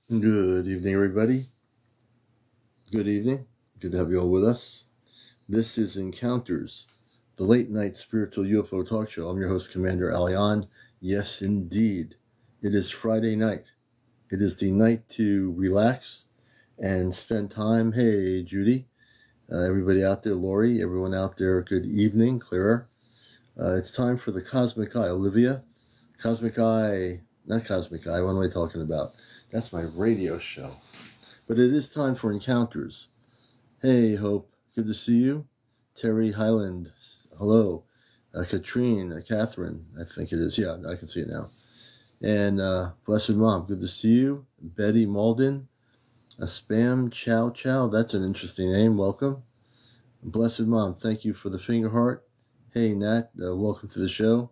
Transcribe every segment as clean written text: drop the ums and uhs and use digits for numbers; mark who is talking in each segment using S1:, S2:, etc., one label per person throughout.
S1: Good evening, everybody. Good evening. Good to have you all with us. This is Encounters, the late night spiritual UFO talk show. I'm your host, CmdrAleon. Yes, indeed. It is Friday night. It is the night to relax and spend time. Hey, Judy. Everybody out there, Lori, everyone out there, good evening, Clara. It's time for the Cosmic Eye. Olivia, Cosmic Eye, not Cosmic Eye, what am I talking about? That's my radio show. But it is time for Encounters. Hey, Hope, good to see you. Terry Highland, hello. Katrine, Catherine, I think it is. Yeah, I can see it now. And Blessed Mom, good to see you. Betty Malden, Spam Chow Chow, that's an interesting name, welcome. Blessed Mom, thank you for the finger heart. Hey, Nat, welcome to the show.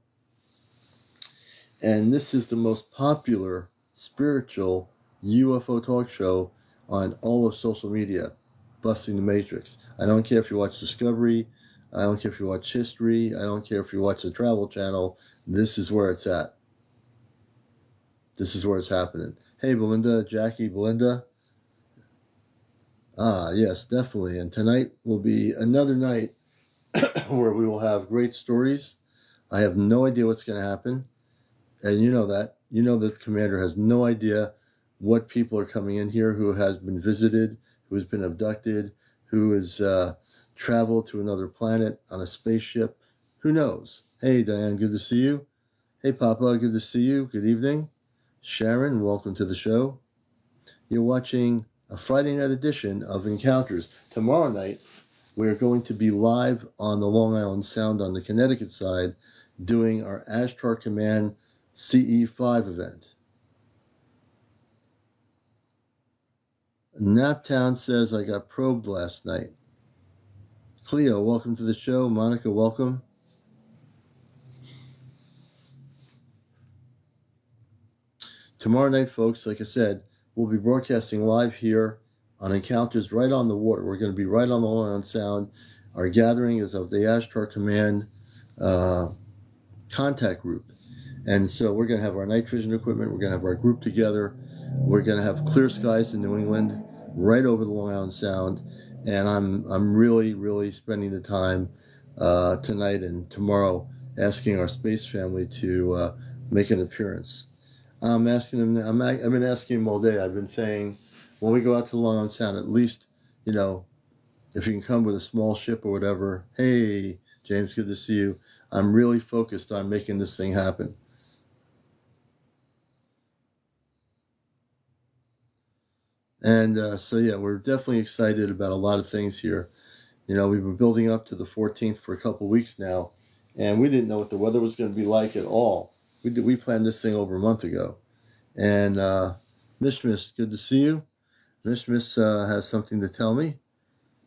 S1: And this is the most popular spiritual UFO talk show on all of social media, Busting the Matrix. I don't care if you watch Discovery, I don't care if you watch History, I don't care if you watch the Travel Channel, this is where it's at. This is where it's happening. Hey, Belinda, Jackie, Belinda. Yes, definitely. And tonight will be another night where we will have great stories. I have no idea what's going to happen. And you know that. You know that the commander has no idea what people are coming in here, who has been visited, who has been abducted, who has traveled to another planet on a spaceship. Who knows? Hey, Diane, good to see you. Hey, Papa, good to see you. Good evening. Sharon, welcome to the show. You're watching a Friday night edition of Encounters. Tomorrow night, we're going to be live on the Long Island Sound on the Connecticut side doing our Ashtar Command CE5 event. Naptown says, I got probed last night. Cleo, welcome to the show. Monica, welcome. Tomorrow night, folks, like I said, we'll be broadcasting live here on Encounters right on the water. We're going to be right on the Long Island Sound. Our gathering is of the Ashtar Command contact group. And so we're going to have our night vision equipment. We're going to have our group together. We're going to have clear skies in New England, right over the Long Island Sound. And I'm really spending the time tonight and tomorrow asking our space family to make an appearance. I'm asking them. I've been asking them all day. I've been saying, when we go out to the Long Island Sound, at least, you know, if you can come with a small ship or whatever. Hey, James, good to see you. I'm really focused on making this thing happen. And so, yeah, we're definitely excited about a lot of things here. You know, we've been building up to the 14th for a couple weeks now, and we didn't know what the weather was going to be like at all. We planned this thing over a month ago. And Mishmish, good to see you. Mishmish has something to tell me.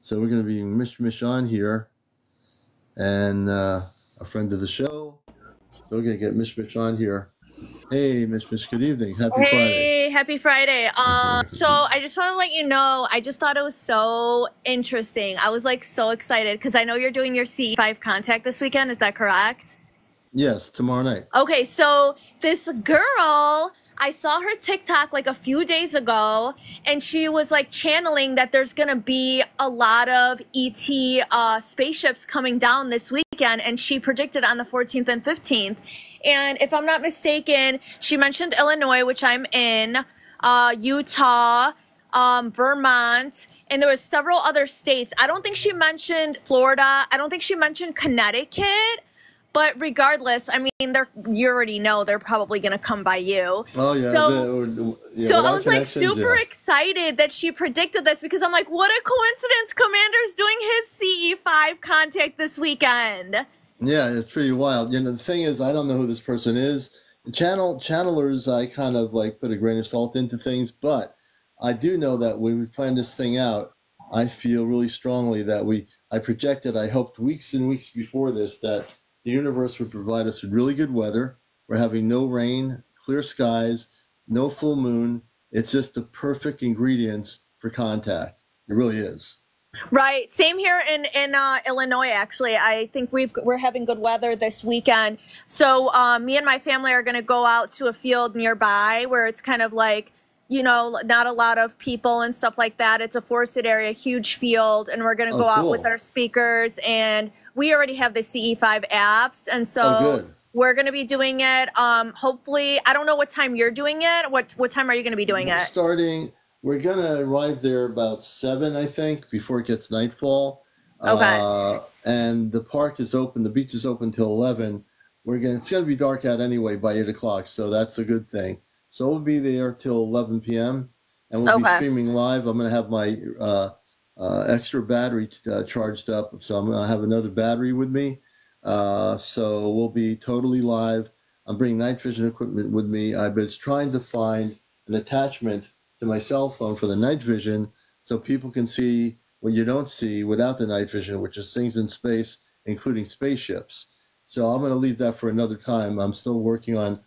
S1: So we're going to be Mishmish on here, and a friend of the show. So we're going to get Mishmish on here. Hey, Mishmish, good evening. Happy Friday.
S2: Hey, happy Friday. So I just want to let you know, I just thought it was so interesting. I was like so excited because I know you're doing your CE5 contact this weekend. Is that correct?
S1: Yes, tomorrow night.
S2: Okay, so this girl, I saw her TikTok like a few days ago, and she was like channeling that there's gonna be a lot of ET spaceships coming down this weekend, and she predicted on the 14th and 15th. And if I'm not mistaken, she mentioned Illinois, which I'm in, Utah, Vermont, and there was several other states. I don't think she mentioned Florida. I don't think she mentioned Connecticut. But regardless, I mean, you already know they're probably going to come by you.
S1: Oh, yeah.
S2: So I was like super excited that she predicted this, because I'm like, what a coincidence. Commander's doing his CE5 contact this weekend.
S1: Yeah, it's pretty wild. You know, the thing is, I don't know who this person is. Channelers, I kind of like put a grain of salt into things, but I do know that when we planned this thing out, I feel really strongly that I projected, I hoped weeks and weeks before this, that the universe would provide us with really good weather. We're having no rain, clear skies, no full moon. It's just the perfect ingredients for contact. It really is.
S2: Right. Same here in Illinois, actually. I think we're having good weather this weekend. So me and my family are going to go out to a field nearby where it's kind of like you know, not a lot of people and stuff like that. It's a forested area, huge field, and we're going to
S1: Oh,
S2: go out with
S1: cool.
S2: our speakers. And we already have the CE5 apps, and
S1: Oh,
S2: so
S1: good.
S2: we're going to be doing it. Hopefully, I don't know what time you're doing it. What time are you going to be doing
S1: We're
S2: it?
S1: starting. We're gonna arrive there about 7, I think, before it gets nightfall.
S2: Okay.
S1: And the park is open. The beach is open till 11. It's gonna be dark out anyway by 8 o'clock, so that's a good thing. So we'll be there till 11 p.m. and we'll be
S2: Okay.
S1: streaming live. I'm gonna have my extra battery charged up, so I'm gonna have another battery with me. So we'll be totally live. I'm bringing night vision equipment with me. I was trying to find an attachment to my cell phone for the night vision so people can see what you don't see without the night vision, which is things in space, including spaceships. So I'm going to leave that for another time. I'm still working on,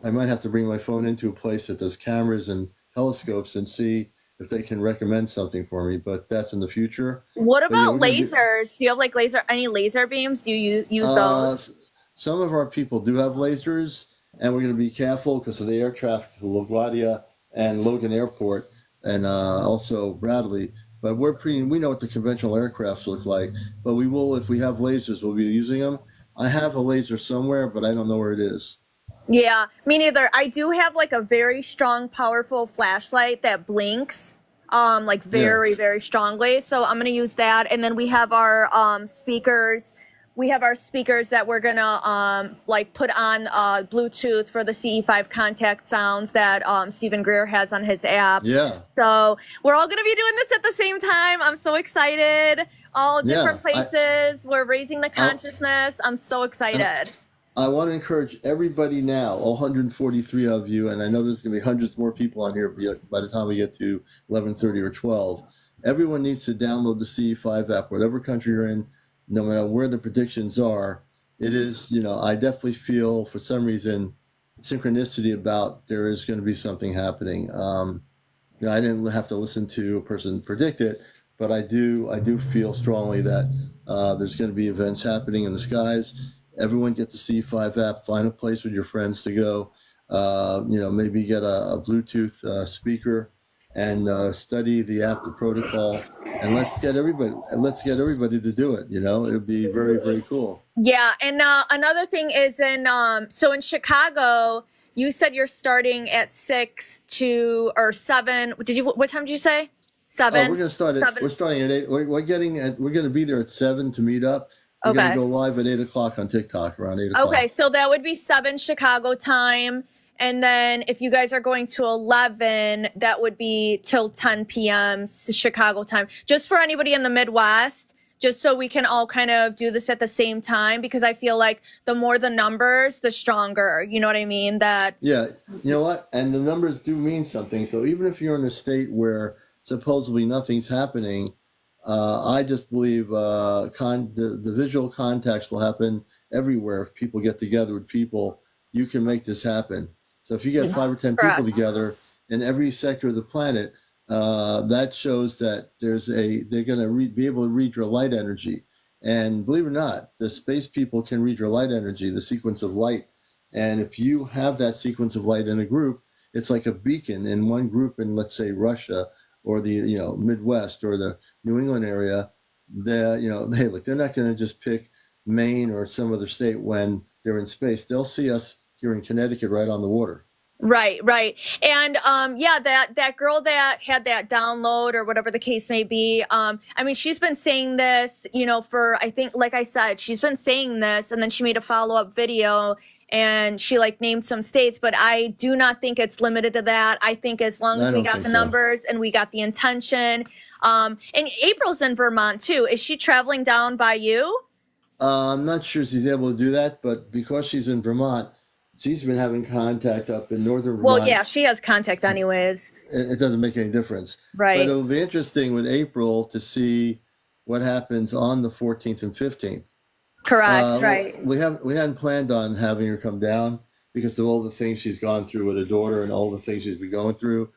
S1: I might have to bring my phone into a place that does cameras and telescopes and see if they can recommend something for me, but that's in the future.
S2: What
S1: But yeah,
S2: about
S1: we're going to be,
S2: lasers? Do you have like any laser beams? Do you use those?
S1: uh, some of our people do have lasers, and we're going to be careful because of the air traffic to LaGuardia and Logan Airport, and also Bradley. But we know what the conventional aircrafts look like. But we will, if we have lasers, we'll be using them. I have a laser somewhere, but I don't know where it is.
S2: Yeah, me neither. I do have like a very strong, powerful flashlight that blinks, like
S1: Yeah,
S2: very, very strongly. So I'm gonna use that. And then we have our speakers. We have our speakers that we're gonna like put on Bluetooth for the CE5 contact sounds that Stephen Greer has on his app.
S1: yeah,
S2: So we're all gonna be doing this at the same time. I'm so excited. All
S1: yeah.
S2: different places. We're raising the
S1: I,
S2: consciousness. I'm so
S1: I,
S2: excited.
S1: I want to encourage everybody now, all 143 of you, and I know there's going to be hundreds more people on here by the time we get to 11:30 or 12. Everyone needs to download the CE5 app, whatever country you're in, no matter where the predictions are. It is, I definitely feel for some reason synchronicity about there is going to be something happening. I didn't have to listen to a person predict it, but I do feel strongly that there's going to be events happening in the skies. Everyone get the C5 app. Find a place with your friends to go. Maybe get a Bluetooth speaker and study the app, the protocol, and let's get everybody to do it. It would be very, very cool.
S2: Yeah, and another thing is so in Chicago, you said you're starting at 6 to or 7. What time did you say?
S1: Oh,
S2: 7?
S1: we're
S2: 7.
S1: starting at 8. We're going to be there at 7 to meet up. We're going to
S2: Okay.
S1: go live at 8 o'clock on TikTok around 8 o'clock.
S2: Okay, so that would be 7 Chicago time. And then if you guys are going to 11, that would be till 10 p.m. Chicago time. Just for anybody in the Midwest, just so we can all kind of do this at the same time, because I feel like the more the numbers, the stronger. You know what I mean? That
S1: Yeah, you know what? And the numbers do mean something. So even if you're in a state where supposedly nothing's happening, I just believe the visual contacts will happen everywhere. If people get together with people, you can make this happen. So if you get 5 or 10 people
S2: correct.
S1: together in every sector of the planet, that shows that they're going to be able to read your light energy. And believe it or not, the space people can read your light energy, the sequence of light. And if you have that sequence of light in a group, it's like a beacon in one group in, let's say, Russia or the Midwest or the New England area. Hey, look, they're not going to just pick Maine or some other state when they're in space. They'll see us here in Connecticut right on the water.
S2: Right, right. And yeah, that girl that had that download or whatever the case may be, I mean, she's been saying this, for I think, like I said, she's been saying this, and then she made a follow-up video and she like named some states, but I do not think it's limited to that. I think as long
S1: I
S2: as we
S1: don't
S2: got
S1: think
S2: the
S1: so.
S2: numbers and we got the intention, and April's in Vermont too. Is she traveling down by you?
S1: I'm not sure she's able to do that, but because she's in Vermont, she's been having contact up in northern
S2: Well,
S1: Vermont.
S2: yeah, she has contact anyways.
S1: It doesn't make any difference. But
S2: Right.
S1: it'll be interesting with April to see what happens on the 14th and 15th.
S2: Correct, right.
S1: We hadn't planned on having her come down because of all the things she's gone through with her daughter and all the things she's been going through.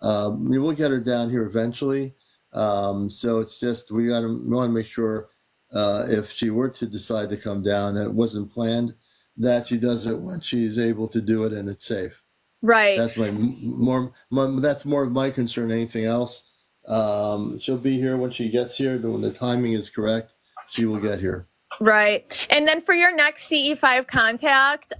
S1: We will get her down here eventually. So it's just we want to make sure if she were to decide to come down, and it wasn't planned, that she does it when she's able to do it and it's safe.
S2: Right.
S1: That's that's more of my concern than anything else. She'll be here when she gets here. When the timing is correct, she will get here.
S2: Right. And then for your next CE5 contact,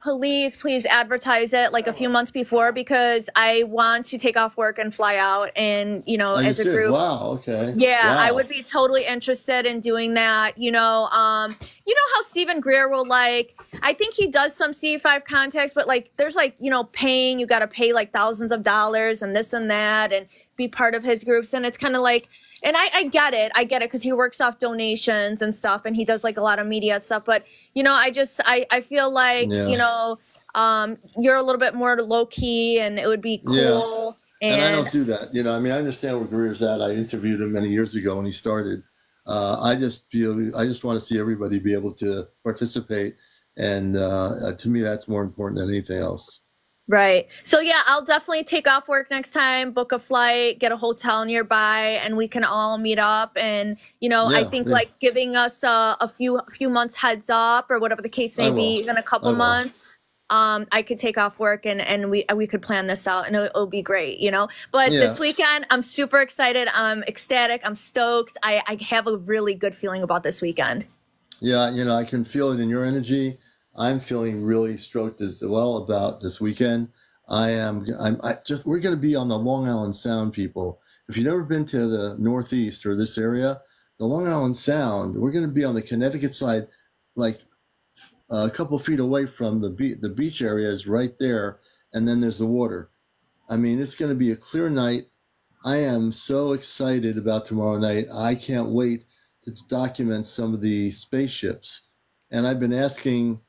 S2: please advertise it like a few months before, because I want to take off work and fly out, and,
S1: Oh, you
S2: as a
S1: serious?
S2: group.
S1: Wow. Okay.
S2: Yeah, I
S1: Wow.
S2: would be totally interested in doing that. You know how Stephen Greer will, like, I think he does some C5 contacts, but like there's like, paying, you got to pay like thousands of dollars and this and that and be part of his groups. And it's kind of like, and I get it. I get it, because he works off donations and stuff, and he does like a lot of media stuff. But, I feel like,
S1: Yeah.
S2: you're a little bit more low key, and it would be
S1: Yeah.
S2: cool.
S1: And I
S2: And
S1: don't do that. I mean, I understand where Greer's at. I interviewed him many years ago when he started. I just want to see everybody be able to participate. And to me, that's more important than anything else.
S2: right. So yeah, I'll definitely take off work next time, book a flight, get a hotel nearby, and we can all meet up. And I
S1: Yeah.
S2: think
S1: Yeah.
S2: like giving us a few months heads up, or whatever the case may
S1: I
S2: be,
S1: will.
S2: even a
S1: I
S2: couple
S1: will.
S2: months. I could take off work, and we could plan this out, and it'll be great. But
S1: Yeah.
S2: this weekend, I'm super excited. I'm ecstatic. I'm stoked. I have a really good feeling about this weekend.
S1: Yeah. I can feel it in your energy. I'm feeling really stoked as well about this weekend. We're going to be on the Long Island Sound, people. If you've never been to the Northeast or this area, the Long Island Sound, we're going to be on the Connecticut side, like a couple feet away from the beach area is right there, and then there's the water. I mean, it's going to be a clear night. I am so excited about tomorrow night. I can't wait to document some of the spaceships. And I've been asking,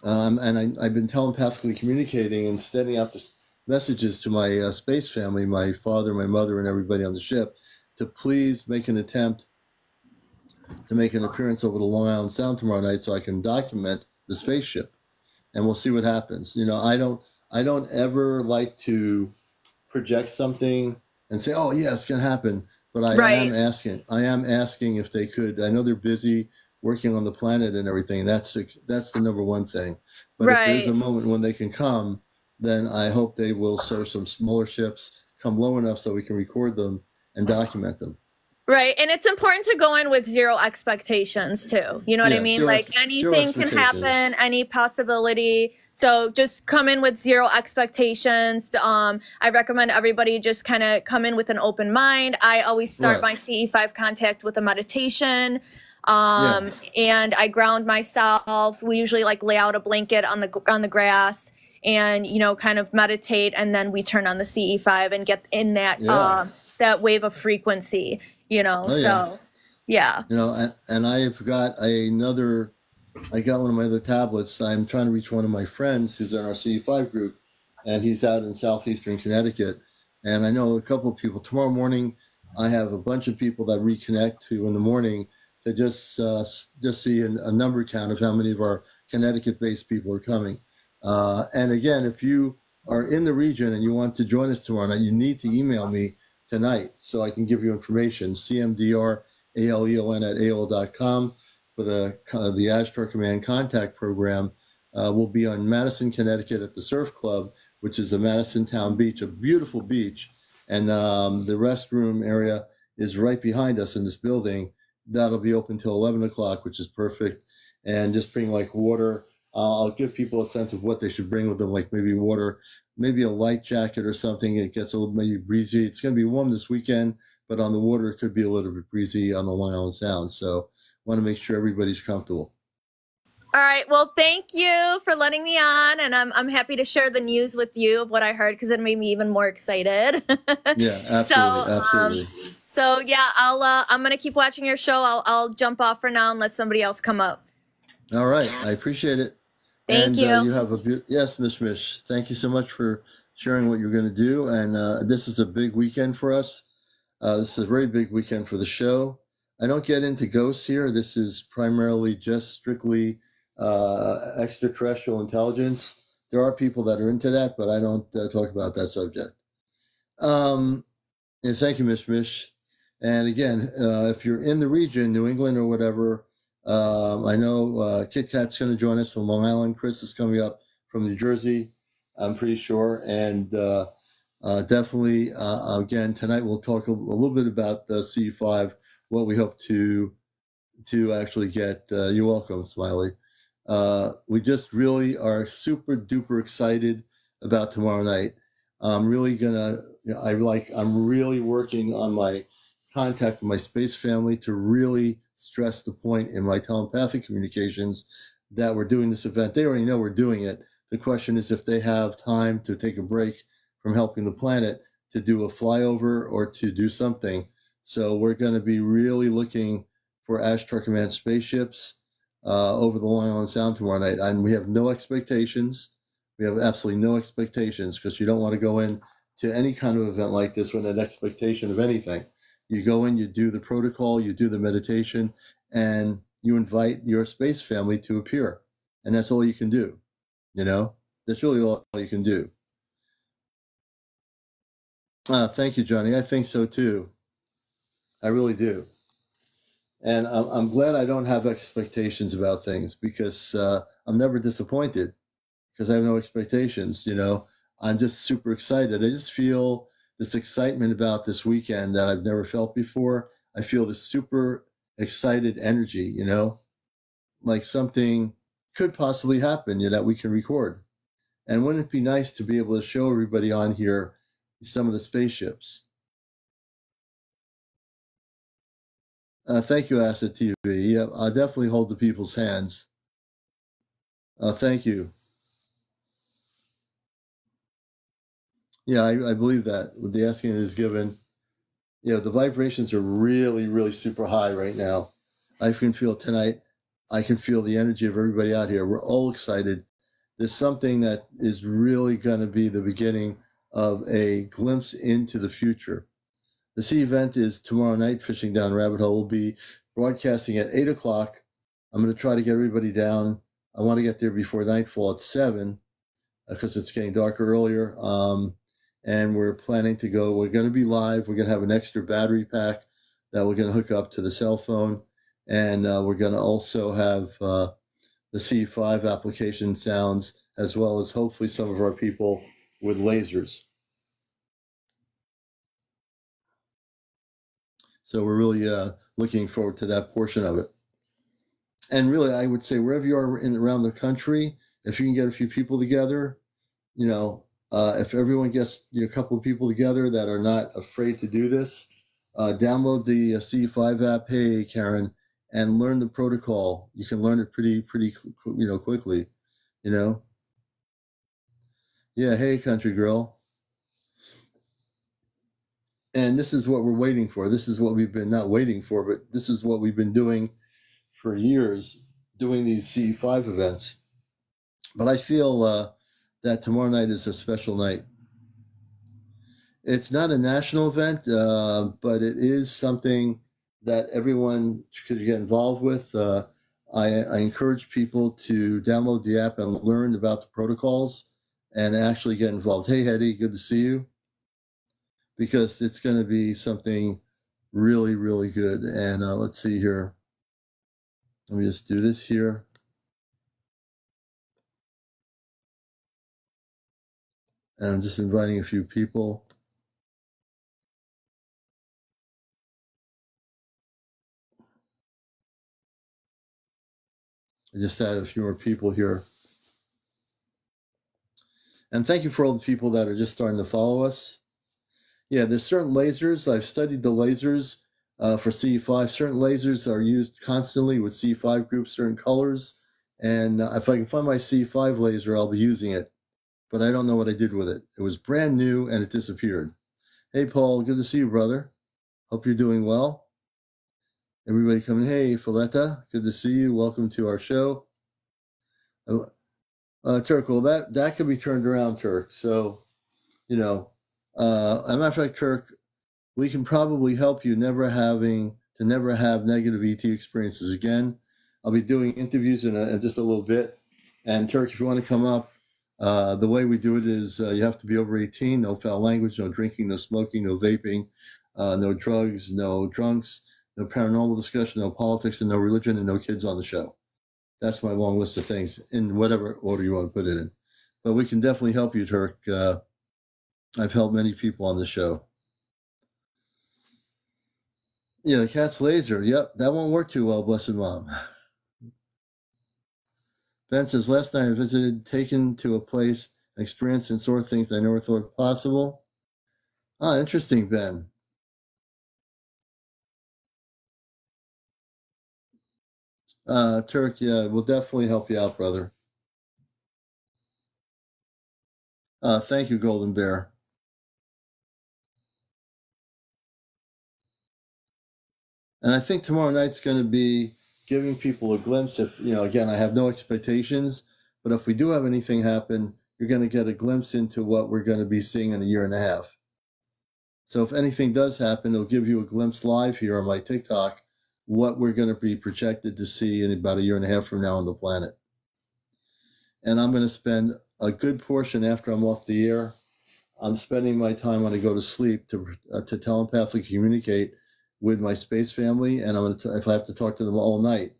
S1: I've been telepathically communicating and sending out the messages to my space family, my father, my mother, and everybody on the ship, to please make an attempt to make an appearance over the Long Island Sound tomorrow night so I can document the spaceship. And we'll see what happens. I don't ever like to project something and say, "Oh, yeah, it's going to happen." But
S2: Right.
S1: I am asking if they could. I know they're busy working on the planet and everything. That's the number one thing. But if there's a
S2: Right.
S1: moment when they can come, then I hope they will show some smaller ships, come low enough so we can record them and document them.
S2: Right. And it's important to go in with zero expectations too. You know what I
S1: Yeah,
S2: mean? Like
S1: zero
S2: anything can
S1: expectations.
S2: happen, any possibility. So just come in with zero expectations. I recommend everybody just kind of come in with an open mind. I always start
S1: Right.
S2: my CE5 contact with a meditation.
S1: Yeah.
S2: And I ground myself. We usually like lay out a blanket on the grass, and kind of meditate, and then we turn on the CE5 and get in that
S1: Yeah.
S2: that wave of frequency.
S1: Oh yeah.
S2: So yeah.
S1: And I've got another. I got one of my other tablets. I'm trying to reach one of my friends who's in our CE5 group, and he's out in southeastern Connecticut. And I know a couple of people. Tomorrow morning, I have a bunch of people that reconnect to in the morning to just see a number count of how many of our Connecticut-based people are coming. And again, if you are in the region and you want to join us tomorrow night, you need to email me tonight so I can give you information. CmdrAleon@AOL.com for the Astra Command Contact Program. Will be on Madison, Connecticut at the Surf Club, which is a Madison Town Beach, a beautiful beach. And the restroom area is right behind us in this building. That'll be open till 11 o'clock, which is perfect. And just bring like water. I'll give people a sense of what they should bring with them, like maybe water, maybe a light jacket or something. It gets a little maybe breezy. It's going to be warm this weekend, but on the water, it could be a little bit breezy on the Long Island Sound. So want to make sure everybody's comfortable.
S2: All right. Well, thank you for letting me on, and I'm happy to share the news with you of what I heard, because it made me even more excited.
S1: Yeah, absolutely, absolutely.
S2: So yeah, I'm gonna keep watching your show. I'll jump off for now and let somebody else come up.
S1: All right, I appreciate it.
S2: Thank you.
S1: You have yes, Miss Mish. Thank you so much for sharing what you're going to do. And this is a big weekend for us. This is a very big weekend for the show. I don't get into ghosts here. This is primarily just strictly extraterrestrial intelligence. There are people that are into that, but I don't talk about that subject. And thank you, Miss Mish. And again, if you're in the region, New England or whatever, I know Kit Kat's going to join us from Long Island. Chris is coming up from New Jersey. I'm pretty sure. And definitely, again, tonight we'll talk a little bit about the C5, what we hope to actually get. You're welcome, Smiley. We just really are super duper excited about tomorrow night. I'm really I'm really working on my contact with my space family to really stress the point in my telepathic communications that we're doing this event. They already know we're doing it. The question is if they have time to take a break from helping the planet to do a flyover or to do something. So we're going to be really looking for Ashtar Command spaceships over the Long Island Sound tomorrow night. And we have no expectations. We have absolutely no expectations because you don't want to go in to any kind of event like this with an expectation of anything. You go in, you do the protocol, you do the meditation, and you invite your space family to appear. And that's all you can do. You know, that's really all you can do. Thank you, Johnny. I think so too. I really do. And I'm glad I don't have expectations about things because I'm never disappointed because I have no expectations. You know, I'm just super excited. I just feel this excitement about this weekend that I've never felt before. I feel this super excited energy, you know, like something could possibly happen, you know, that we can record. And wouldn't it be nice to be able to show everybody on here some of the spaceships? Thank you, Asset TV. Yeah, I'll definitely hold the people's hands. Thank you. Yeah, I believe that. The asking is given. You know, the vibrations are really, really super high right now. I can feel tonight. I can feel the energy of everybody out here. We're all excited. There's something that is really going to be the beginning of a glimpse into the future. The sea event is tomorrow night, Fishing Down Rabbit Hole. We'll be broadcasting at 8 o'clock. I'm going to try to get everybody down. I want to get there before nightfall at 7 because it's getting darker earlier. And we're planning to go. We're going to be live. We're going to have an extra battery pack that we're going to hook up to the cell phone. And we're going to also have the C5 application sounds, as well as hopefully some of our people with lasers. So we're really looking forward to that portion of it. And really, I would say wherever you are around the country, if you can get a few people together, you know, if everyone gets a couple of people together that are not afraid to do this, download the C5 app. Hey, Karen, and learn the protocol. You can learn it pretty, quickly. You know. Yeah. Hey, country girl. And this is what we're waiting for. This is what we've been not waiting for, but this is what we've been doing for years, doing these C5 events. But I feel that tomorrow night is a special night. It's not a national event, but it is something that everyone could get involved with. I encourage people to download the app and learn about the protocols and actually get involved. Hey, Hetty, good to see you. Because it's going to be something really, really good. And let's see here. Let me just do this here. And I'm just inviting a few people. I just added a few more people here. And thank you for all the people that are just starting to follow us. Yeah, there's certain lasers. I've studied the lasers for C5. Certain lasers are used constantly with C5 groups, certain colors. And if I can find my C5 laser, I'll be using it. But I don't know what I did with it. It was brand new and it disappeared. Hey, Paul, good to see you, brother. Hope you're doing well. Everybody coming. Hey, Filetta, good to see you. Welcome to our show. Turk, well, that could be turned around, Turk. So, you know, as a matter of fact, Turk, we can probably help you never have negative ET experiences again. I'll be doing interviews in just a little bit. And Turk, if you want to come up, the way we do it is you have to be over 18, no foul language, no drinking, no smoking, no vaping, no drugs, no drunks, no paranormal discussion, no politics, and no religion, and no kids on the show. That's my long list of things in whatever order you want to put it in. But we can definitely help you, Turk. I've helped many people on the show. Yeah, the cat's laser. Yep, that won't work too well, blessed mom. Ben says, last night I visited, taken to a place, experienced and saw things I never thought possible. Ah, interesting, Ben. Turk, yeah, we'll definitely help you out, brother. Thank you, Golden Bear. And I think tomorrow night's going to be giving people a glimpse. If, again, I have no expectations, but if we do have anything happen, you're going to get a glimpse into what we're going to be seeing in a year and a half. So if anything does happen, it'll give you a glimpse live here on my TikTok, what we're going to be projected to see in about a year and a half from now on the planet. And I'm going to spend a good portion after I'm off the air. I'm spending my time when I go to sleep to telepathically communicate with my space family, and I'm going to, if I have to talk to them all night.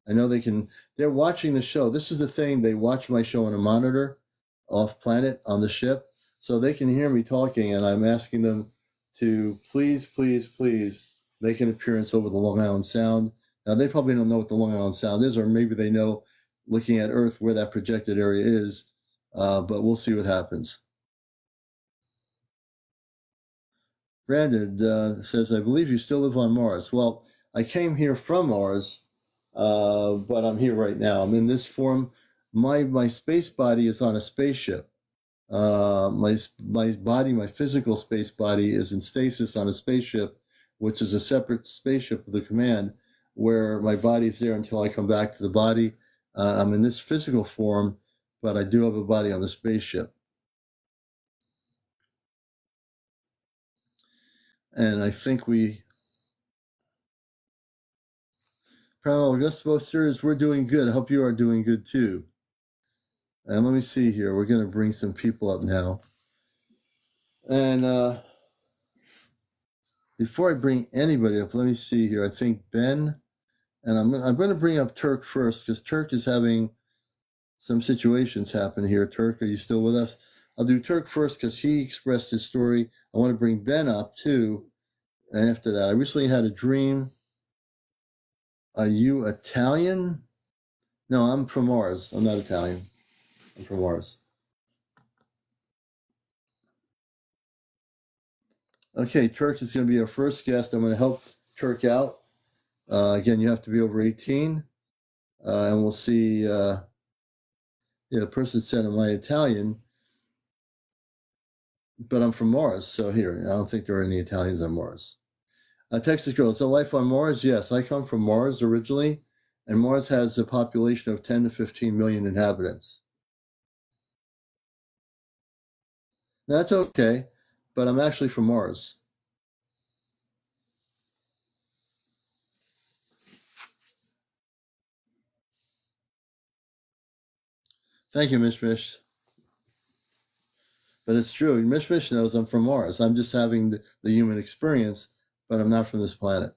S1: I know they're watching the show. This is the thing, they watch my show on a monitor off planet on the ship, so they can hear me talking, and I'm asking them to please, please, please make an appearance over the Long Island Sound. Now, they probably don't know what the Long Island Sound is, or maybe they know, looking at Earth, where that projected area is, but we'll see what happens. Brandon says, I believe you still live on Mars. Well, I came here from Mars, but I'm here right now. I'm in this form. My space body is on a spaceship. My body, my physical space body, is in stasis on a spaceship, which is a separate spaceship of the command, where my body is there until I come back to the body. I'm in this physical form, but I do have a body on the spaceship. And I think Parallel Augusta Series, we're doing good. I hope you are doing good too. And let me see here. We're going to bring some people up now. And before I bring anybody up, let me see here. I think Ben, and I'm going to bring up Turk first, because Turk is having some situations happen here. Turk, are you still with us? I'll do Turk first because he expressed his story. I want to bring Ben up too. And after that, I recently had a dream. Are you Italian? No, I'm from Mars. I'm not Italian. I'm from Mars. Okay, Turk is going to be our first guest. I'm going to help Turk out. Again, you have to be over 18. And we'll see. The person said, am I Italian? But I'm from Mars. So here, I don't think there are any Italians on Mars. Texas Girl, is there life on Mars? Yes, I come from Mars originally. And Mars has a population of 10 to 15 million inhabitants. Now, that's okay, but I'm actually from Mars. Thank you, Mish Mish. But it's true. Mish Mish knows I'm from Mars. I'm just having the human experience, but I'm not from this planet.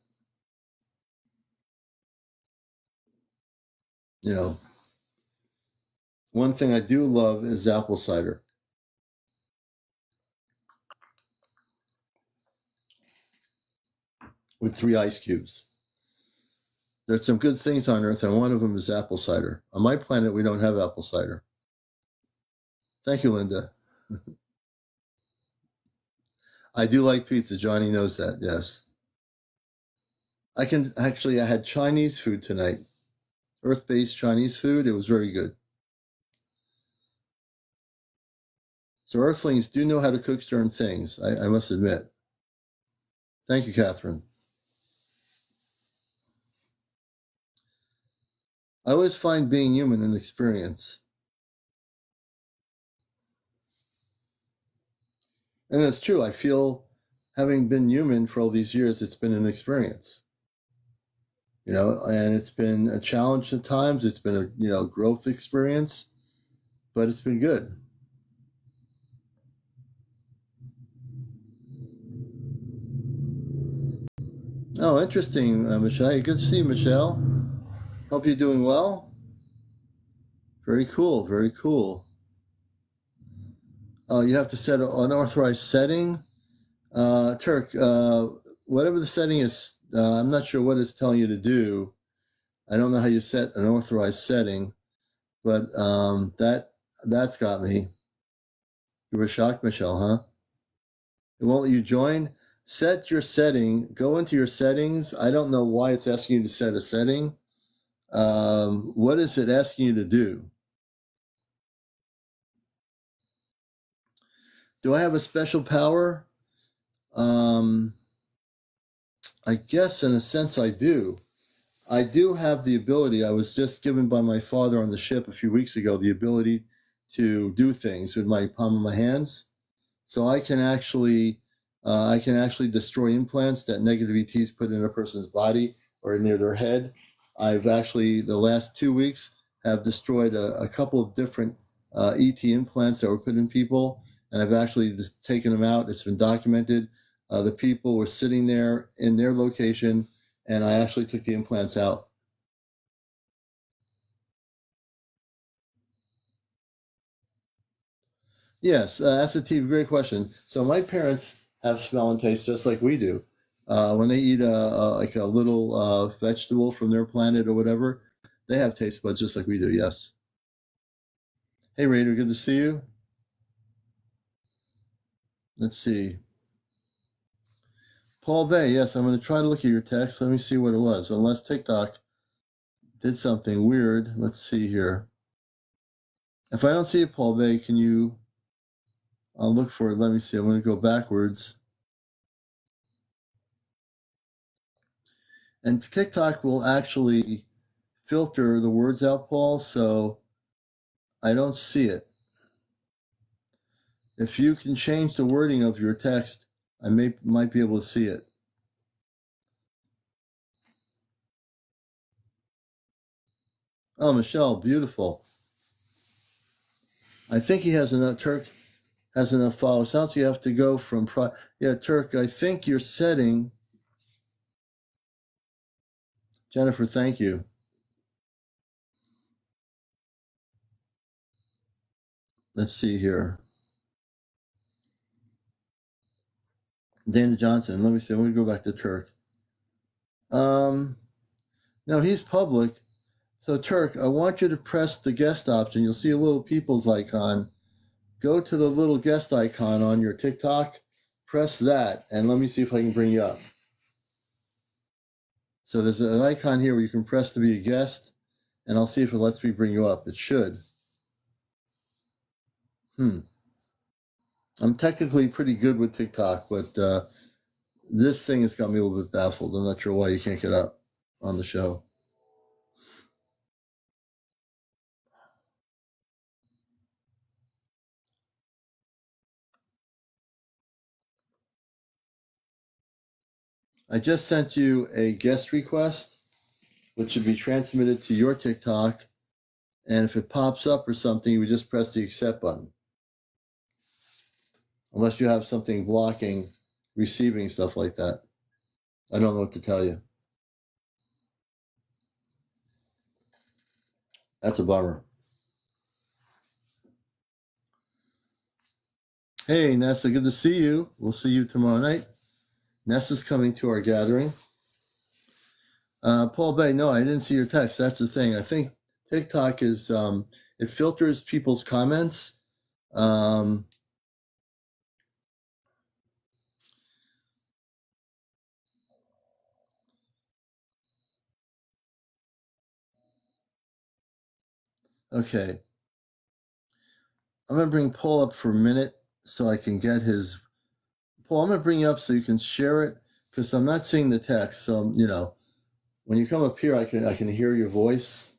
S1: One thing I do love is apple cider. With 3 ice cubes. There's some good things on Earth, and one of them is apple cider. On my planet, we don't have apple cider. Thank you, Linda. I do like pizza. Johnny knows that, yes. I had Chinese food tonight. Earth-based Chinese food. It was very good. So Earthlings do know how to cook certain things, I must admit. Thank you, Catherine. I always find being human an experience. And it's true. I feel, having been human for all these years, it's been an experience. And it's been a challenge at times. It's been a, growth experience, but it's been good. Oh, interesting, Michelle. Good to see you, Michelle. Hope you're doing well. Very cool, very cool. You have to set an unauthorized setting. Turk, whatever the setting is, I'm not sure what it's telling you to do. I don't know how you set an authorized setting, but that's got me. You were shocked, Michelle, huh? It won't let you join. Set your setting. Go into your settings. I don't know why it's asking you to set a setting. What is it asking you to do? Do I have a special power? I guess in a sense I do. I do have the ability. I was just given by my father on the ship a few weeks ago the ability to do things with my palm of my hands. So I can actually destroy implants that negative ETs put in a person's body or near their head. I've actually the last 2 weeks have destroyed a couple of different ET implants that were put in people, and I've actually just taken them out. It's been documented. The people were sitting there in their location, and I actually took the implants out. Yes, that's a great question. So my parents have smell and taste just like we do. When they eat like a little vegetable from their planet or whatever, they have taste buds just like we do. Yes. Hey, Raider, good to see you. Let's see. Paul Bay, yes, I'm going to try to look at your text. Let me see what it was. Unless TikTok did something weird. Let's see here. If I don't see it, Paul Bay, can you? I'll look for it. Let me see. I'm going to go backwards. And TikTok will actually filter the words out, Paul, so I don't see it. If you can change the wording of your text, I might be able to see it. Oh, Michelle, beautiful. I think he has enough. Turk has enough followers. Sounds like you have to go from. Yeah, Turk, I think you're setting. Jennifer, thank you. Let's see here. Dana Johnson. Let me see. Let me go back to Turk. No, he's public. So Turk, I want you to press the guest option. You'll see a little people's icon. Go to the little guest icon on your TikTok. Press that, and let me see if I can bring you up. So there's an icon here where you can press to be a guest, and I'll see if it lets me bring you up. It should. I'm technically pretty good with TikTok, but this thing has got me a little bit baffled. I'm not sure why you can't get up on the show. I just sent you a guest request, which should be transmitted to your TikTok. And if it pops up or something, you would just press the accept button. Unless you have something blocking receiving stuff like that. I don't know what to tell you. That's a bummer. Hey, Nessa, good to see you. We'll see you tomorrow night. Nessa's coming to our gathering. Paul Bay, no, I didn't see your text. That's the thing. I think TikTok is, it filters people's comments. Okay. I'm going to bring Paul up for a minute so I can get his. Paul, I'm going to bring you up so you can share it because I'm not seeing the text. So, you know, when you come up here, I can hear your voice.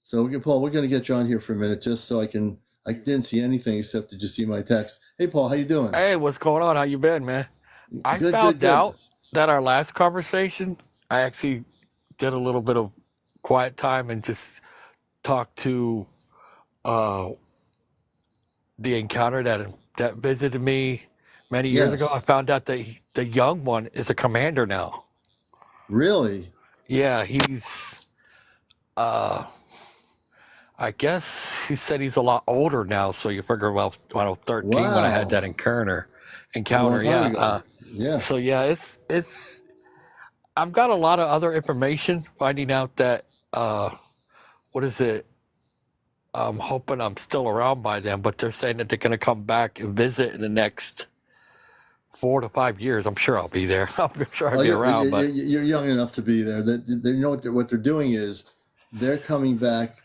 S1: So, Paul, we're going to get you on here for a minute just so I didn't see anything except did you see my text. Hey, Paul, how you doing?
S3: Hey, what's going on? How you been, man? I found out that our last conversation, I actually did a little bit of quiet time and just talked to the encounter that visited me many years ago. I found out that the young one is a commander now.
S1: Really?
S3: Yeah, he's I guess he said he's a lot older now, so you figure, well, when I was 13 when I had that encounter.
S1: A long time ago. Yeah.
S3: So yeah, it's. I've got a lot of other information finding out that what is it? I'm hoping I'm still around by then, but they're saying that they're going to come back and visit in the next 4 to 5 years. I'm sure I'll be there. I'm sure I'll be around. But
S1: you're young enough to be there. They know what they're doing is they're coming back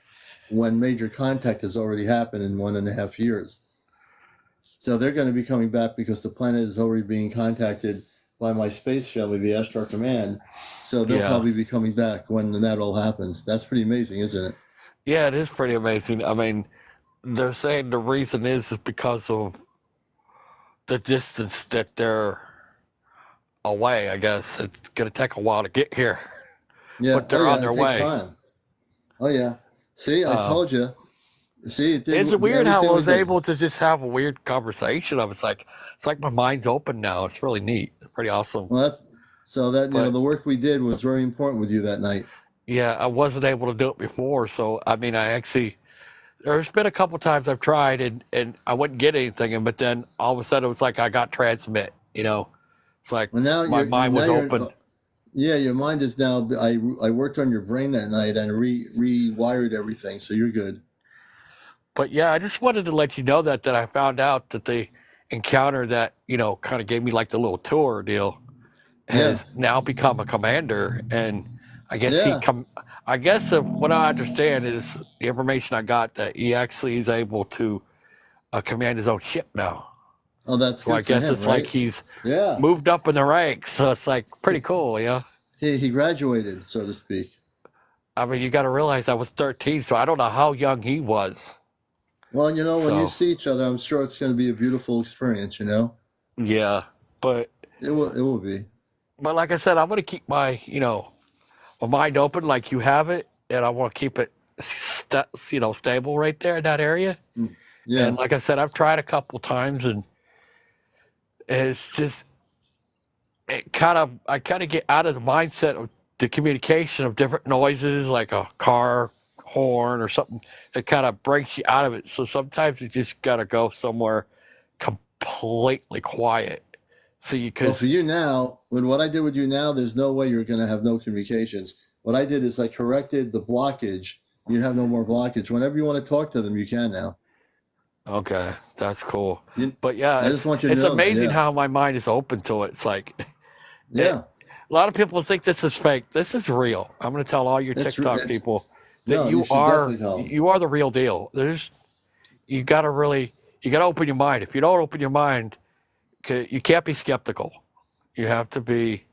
S1: when major contact has already happened in 1.5 years. So they're going to be coming back because the planet is already being contacted by my space shuttle, the Astro Command. So they'll probably be coming back when that all happens. That's pretty amazing, isn't it?
S3: Yeah, it is pretty amazing. I mean, they're saying the reason is because of the distance that they're away. I guess it's going to take a while to get here.
S1: Yeah,
S3: but they're on their way.
S1: Time. Oh yeah. See, I told you. See,
S3: it's weird how I was able to just have a weird conversation. It's like my mind's open now. It's really neat. It's pretty awesome.
S1: Well, the work we did was very important with you that night.
S3: Yeah, I wasn't able to do it before, so I mean, there's been a couple times I've tried and I wouldn't get anything, but then all of a sudden it was like I got transmit. It's like my mind was open.
S1: Yeah, your mind is now. I worked on your brain that night and rewired everything, so you're good.
S3: But yeah, I just wanted to let you know that I found out that the encounter that kind of gave me like the little tour deal has now become a commander, and I guess I guess what I understand is the information I got that he actually is able to command his own ship now.
S1: Oh, that's good.
S3: So I guess it's like he's moved up in the ranks, so it's like pretty cool,
S1: He graduated, so to speak.
S3: I mean, you got to realize I was 13, so I don't know how young he was.
S1: Well, when you see each other, I'm sure it's going to be a beautiful experience,
S3: Yeah, but
S1: it will be.
S3: But like I said, I'm going to keep my my mind open like you have it, and I want to keep it stable right there in that area.
S1: Yeah.
S3: And like I said, I've tried a couple times, and it's just I kind of get out of the mindset of the communication of different noises, like a car horn or something. It kind of breaks you out of it. So sometimes you just got to go somewhere completely quiet. So you could.
S1: Well, for you now, with what I did with you now, there's no way you're going to have no communications. What I did is I corrected the blockage. You have no more blockage. Whenever you want to talk to them, you can now.
S3: Okay, that's cool. But yeah,
S1: I just want you to
S3: it's
S1: know
S3: amazing
S1: that,
S3: how my mind is open to it. It's like,
S1: a
S3: lot of people think this is fake. This is real. I'm going to tell all your TikTok people that you are the real deal. You got to open your mind. If you don't open your mind, you can't be skeptical. You have to be,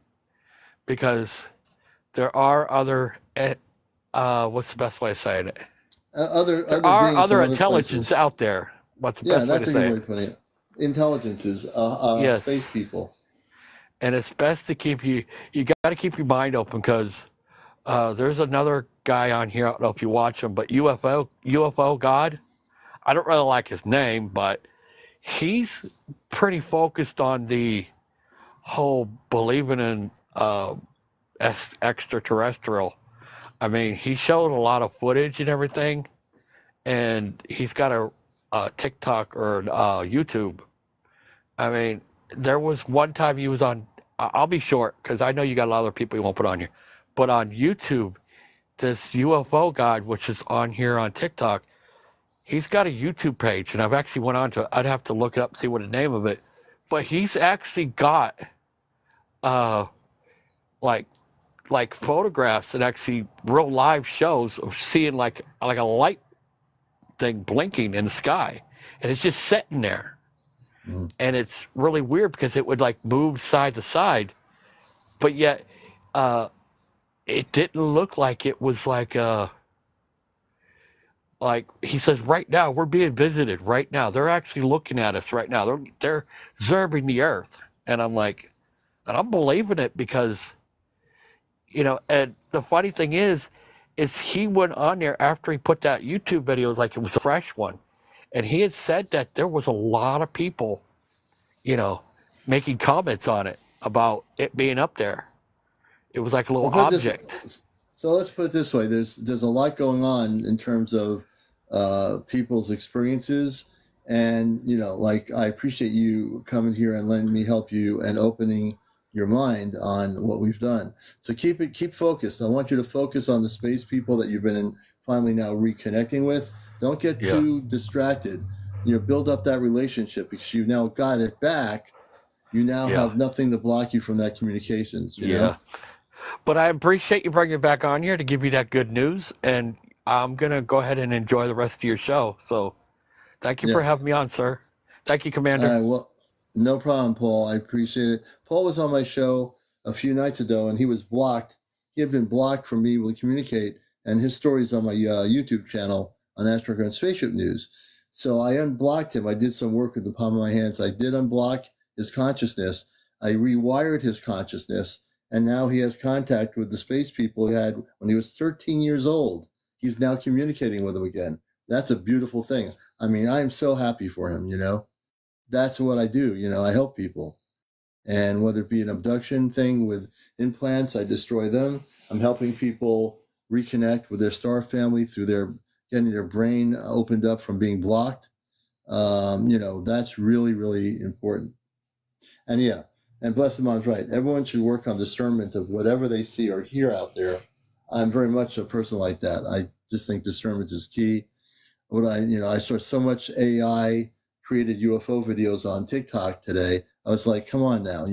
S3: because there are other. What's the best way of saying it? There are other intelligence out there. What's the best way to say it? Yeah, that's a good way of putting it.
S1: Intelligences, space people.
S3: And it's best to keep you got to keep your mind open, because there's another guy on here. I don't know if you watch him, but UFO God. I don't really like his name, but he's pretty focused on the whole believing in extraterrestrial. I mean, he showed a lot of footage and everything, and he's got a TikTok or YouTube. I mean, there was one time he was on, I'll be short because I know you got a lot of other people you won't put on here, but on YouTube, this UFO guy, which is on here on TikTok, he's got a YouTube page, and I've actually went on to it. I'd have to look it up and see what the name of it, but he's actually got like photographs and actually real live shows of seeing like a light thing blinking in the sky, and it's just sitting there. And it's really weird because it would like move side to side, but yet it didn't look like it was like he says, right now we're being visited right now. They're actually looking at us right now. They're observing the earth. And I'm like, and I'm believing it because, and the funny thing is he went on there after he put that YouTube video, like it was a fresh one. And he had said that there was a lot of people, making comments on it about it being up there. It was like a little object.
S1: So let's put it this way. There's a lot going on in terms of people's experiences. And, like, I appreciate you coming here and letting me help you and opening your mind on what we've done. So keep focused. I want you to focus on the space people that you've been finally now reconnecting with. Don't get too distracted. Build up that relationship, because you've now got it back. You now have nothing to block you from that communications. You know?
S3: But I appreciate you bringing it back on here to give me that good news, and I'm going to go ahead and enjoy the rest of your show. So thank you for having me on, sir. Thank you, Commander.
S1: Well, no problem, Paul. I appreciate it. Paul was on my show a few nights ago, and he was blocked. He had been blocked from being able to communicate, and his story's on my YouTube channel on Astronaut and Spaceship News. So I unblocked him. I did some work with the palm of my hands. I did unblock his consciousness. I rewired his consciousness, and now he has contact with the space people he had when he was 13 years old. He's now communicating with them again. That's a beautiful thing. I mean, I'm so happy for him, That's what I do, I help people. And whether it be an abduction thing with implants, I destroy them. I'm helping people reconnect with their star family through getting their brain opened up from being blocked. That's really, really important. And Blessed Mom's right. Everyone should work on discernment of whatever they see or hear out there. I'm very much a person like that. I just think discernment is key. I saw so much AI created UFO videos on TikTok today. I was like, come on now,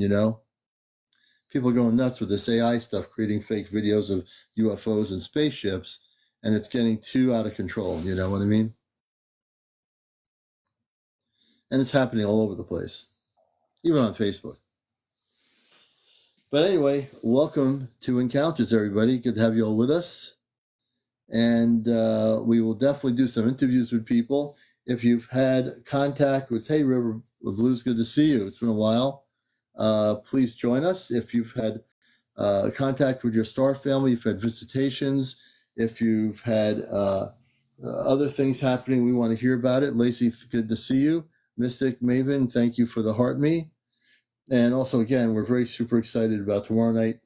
S1: people are going nuts with this AI stuff, creating fake videos of UFOs and spaceships, and it's getting too out of control. You know what I mean? And it's happening all over the place, even on Facebook. But anyway, welcome to Encounters, everybody. Good to have you all with us. And we will definitely do some interviews with people. If you've had contact with, hey, River Blues, good to see you. It's been a while. Please join us. If you've had contact with your star family, you've had visitations, if you've had other things happening, we want to hear about it. Lacey, good to see you. Mystic Maven, thank you for the heart me. And also, again, we're very super excited about tomorrow night.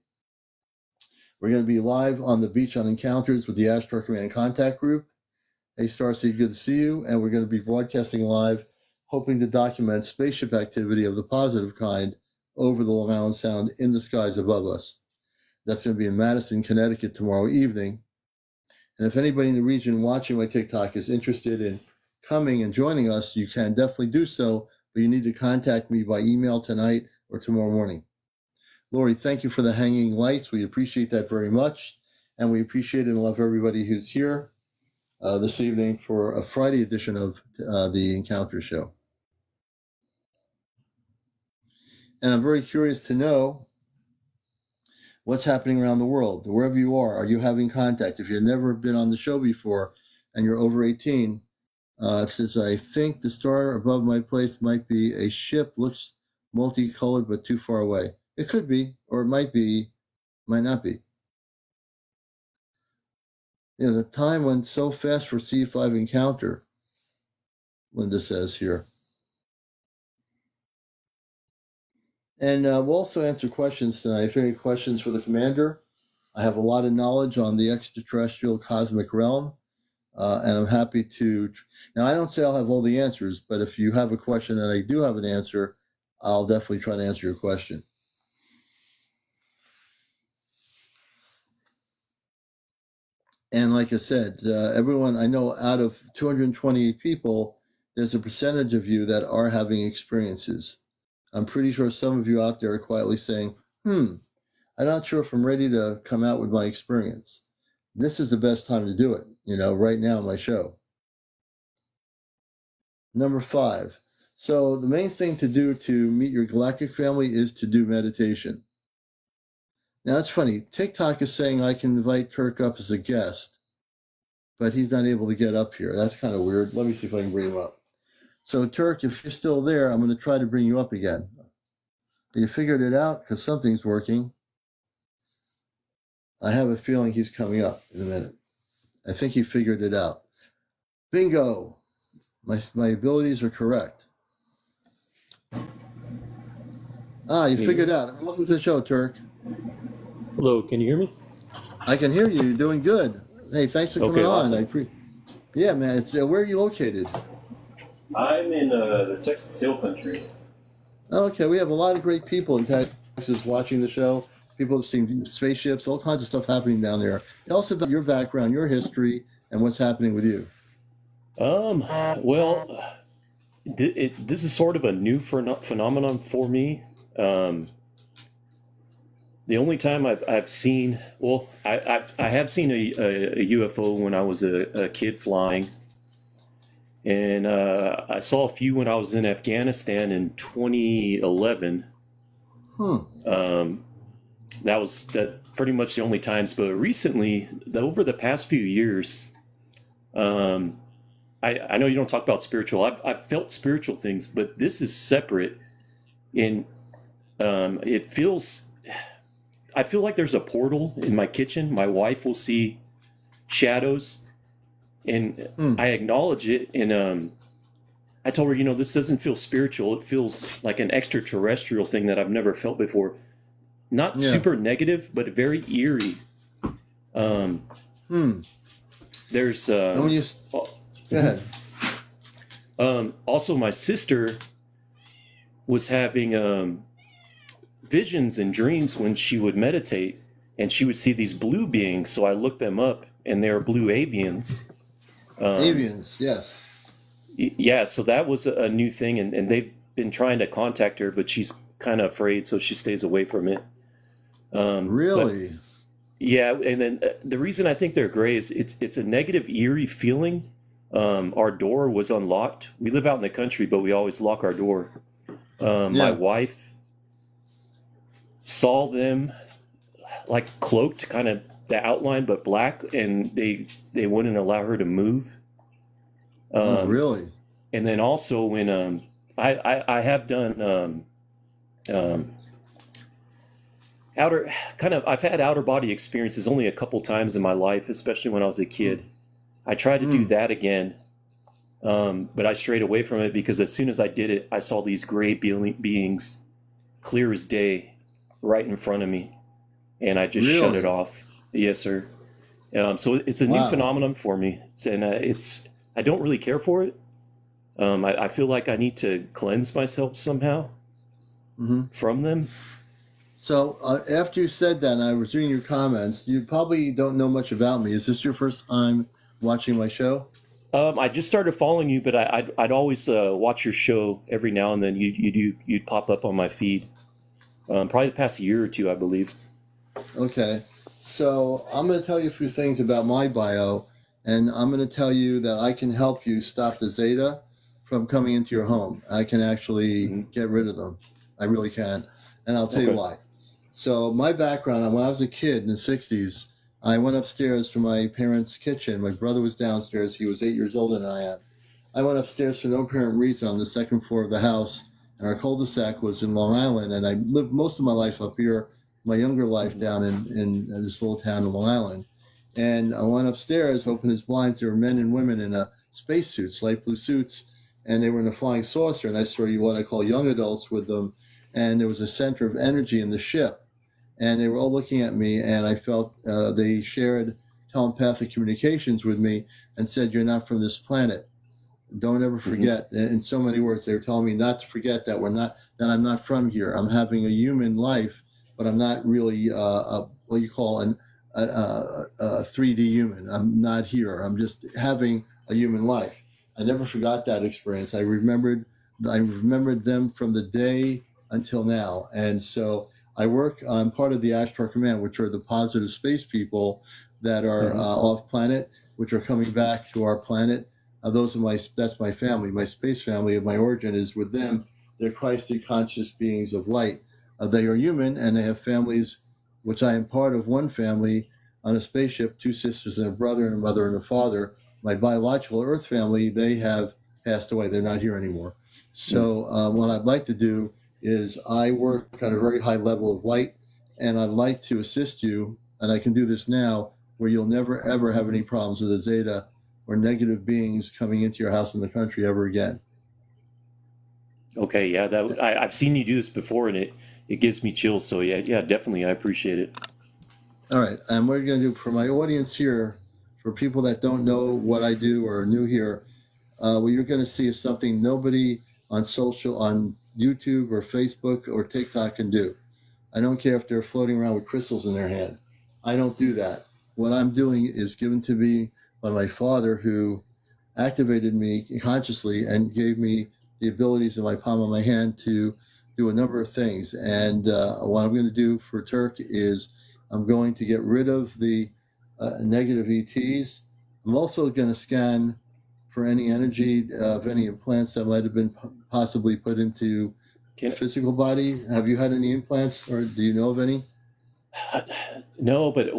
S1: We're going to be live on the beach on Encounters with the Astro Command Contact Group. Hey, Starseed, good to see you. And we're going to be broadcasting live, hoping to document spaceship activity of the positive kind over the Long Island Sound in the skies above us. That's going to be in Madison, Connecticut tomorrow evening. And if anybody in the region watching my TikTok is interested in coming and joining us, you can definitely do so, but you need to contact me by email tonight or tomorrow morning. Lori, thank you for the hanging lights. We appreciate that very much. And we appreciate and love everybody who's here this evening for a Friday edition of the Encounter Show. And I'm very curious to know what's happening around the world. Wherever you are you having contact? If you've never been on the show before and you're over 18, it says, I think the star above my place might be a ship, looks multicolored but too far away. It could be, or it might be, might not be. The time went so fast for C5 encounter, Linda says here. And we'll also answer questions tonight. If you have any questions for the commander, I have a lot of knowledge on the extraterrestrial cosmic realm, and I'm happy to. Now, I don't say I'll have all the answers, but if you have a question and I do have an answer, I'll definitely try to answer your question. And like I said, everyone, I know out of 228 people, there's a percentage of you that are having experiences. I'm pretty sure some of you out there are quietly saying, I'm not sure if I'm ready to come out with my experience. This is the best time to do it, right now on my show. Number 5. So the main thing to do to meet your galactic family is to do meditation. Now, it's funny. TikTok is saying I can invite Turk up as a guest, but he's not able to get up here. That's kind of weird. Let me see if I can bring him up. So, Turk, if you're still there, I'm going to try to bring you up again. You figured it out? Because something's working. I have a feeling he's coming up in a minute. I think he figured it out. Bingo! My abilities are correct. You figured it out. Welcome to the show, Turk.
S4: Hello, can you hear me?
S1: I can hear you. You're doing good. Hey, thanks for coming on.
S4: Awesome.
S1: Yeah, man. It's, where are you located?
S4: I'm in the Texas Hill Country.
S1: Okay, we have a lot of great people in Texas watching the show. People have seen spaceships, all kinds of stuff happening down there. Tell us about your background, your history, and what's happening with you.
S4: Well, this is sort of a new phenomenon for me. The only time I've seen, well, I have seen a UFO when I was a kid flying, and I saw a few when I was in Afghanistan in 2011. That pretty much the only times. But recently, over the past few years, I know you don't talk about spiritual. I've felt spiritual things, but this is separate. And it feels, I feel like there's a portal in my kitchen. My wife will see shadows, and I acknowledge it. And I told her, this doesn't feel spiritual. It feels like an extraterrestrial thing that I've never felt before. Not super negative, but very eerie. There's
S1: When you, go ahead.
S4: Also, my sister was having visions and dreams when she would meditate, and she would see these blue beings. So I looked them up, and they're blue avians.
S1: Avians, yes.
S4: Yeah, so that was a new thing, and they've been trying to contact her, but she's kind of afraid, so she stays away from it.
S1: Really?
S4: Yeah, and then the reason I think they're gray is it's a negative, eerie feeling. Our door was unlocked. We live out in the country, but we always lock our door. My wife saw them like cloaked, kind of the outline, but black, and they wouldn't allow her to move.
S1: Really?
S4: And then also when I have done I've had outer body experiences only a couple times in my life, especially when I was a kid. I tried to do that again, but I strayed away from it because as soon as I did it, I saw these gray beings, clear as day, right in front of me, and I just shut it off. Yes, sir. So it's a new phenomenon for me, and I don't really care for it. I feel like I need to cleanse myself somehow from them.
S1: So after you said that, and I was reading your comments, you probably don't know much about me. Is this your first time watching my show?
S4: I just started following you, but I'd always watch your show every now and then. You'd pop up on my feed. Probably the past year or two, I believe.
S1: Okay. So I'm going to tell you a few things about my bio, and I'm going to tell you that I can help you stop the Zeta from coming into your home. I can actually get rid of them. I really can. And I'll tell you why. So my background, when I was a kid in the 60s, I went upstairs to my parents' kitchen. My brother was downstairs. He was 8 years older than I am. I went upstairs for no apparent reason on the second floor of the house, and our cul-de-sac was in Long Island, and I lived most of my life up here, my younger life down in this little town in Long Island. And I went upstairs, opened his blinds. There were men and women in spacesuits, light blue suits, and they were in a flying saucer, and I saw what I call young adults with them, and there was a center of energy in the ship. And they were all looking at me, and I felt they shared telepathic communications with me and said, "You're not from this planet. Don't ever forget." In so many words, they were telling me not to forget that I'm not from here. I'm having a human life, but I'm not really what you call a 3D human. I'm not here. I'm just having a human life. I never forgot that experience. I remembered them from the day until now, and so. I'm part of the Ashtar Command, which are the positive space people that are off planet, which are coming back to our planet. That's my family. My space family of my origin is with them. They're Christed conscious beings of light. They are human, and they have families, which I am part of one family on a spaceship, 2 sisters and a brother and a mother and a father. My biological Earth family, they have passed away. They're not here anymore. So what I'd like to do is I work at a very high level of light, and I'd like to assist you, and I can do this now, where you'll never, ever have any problems with a Zeta or negative beings coming into your house in the country ever again.
S4: Okay, yeah, I've seen you do this before, and it gives me chills, so yeah, definitely, I appreciate it.
S1: All right, and what we're going to do for my audience here, for people that don't know what I do or are new here, what you're going to see is something nobody on YouTube or Facebook or TikTok can do. I don't care if they're floating around with crystals in their hand. I don't do that. What I'm doing is given to me by my father, who activated me consciously and gave me the abilities in my palm of my hand to do a number of things. And what I'm going to do for Turk is I'm going to get rid of the negative ETs. I'm also going to scan for any energy of any implants that might have been possibly put into the physical body. Have you had any implants, or do you know of any?
S4: No, but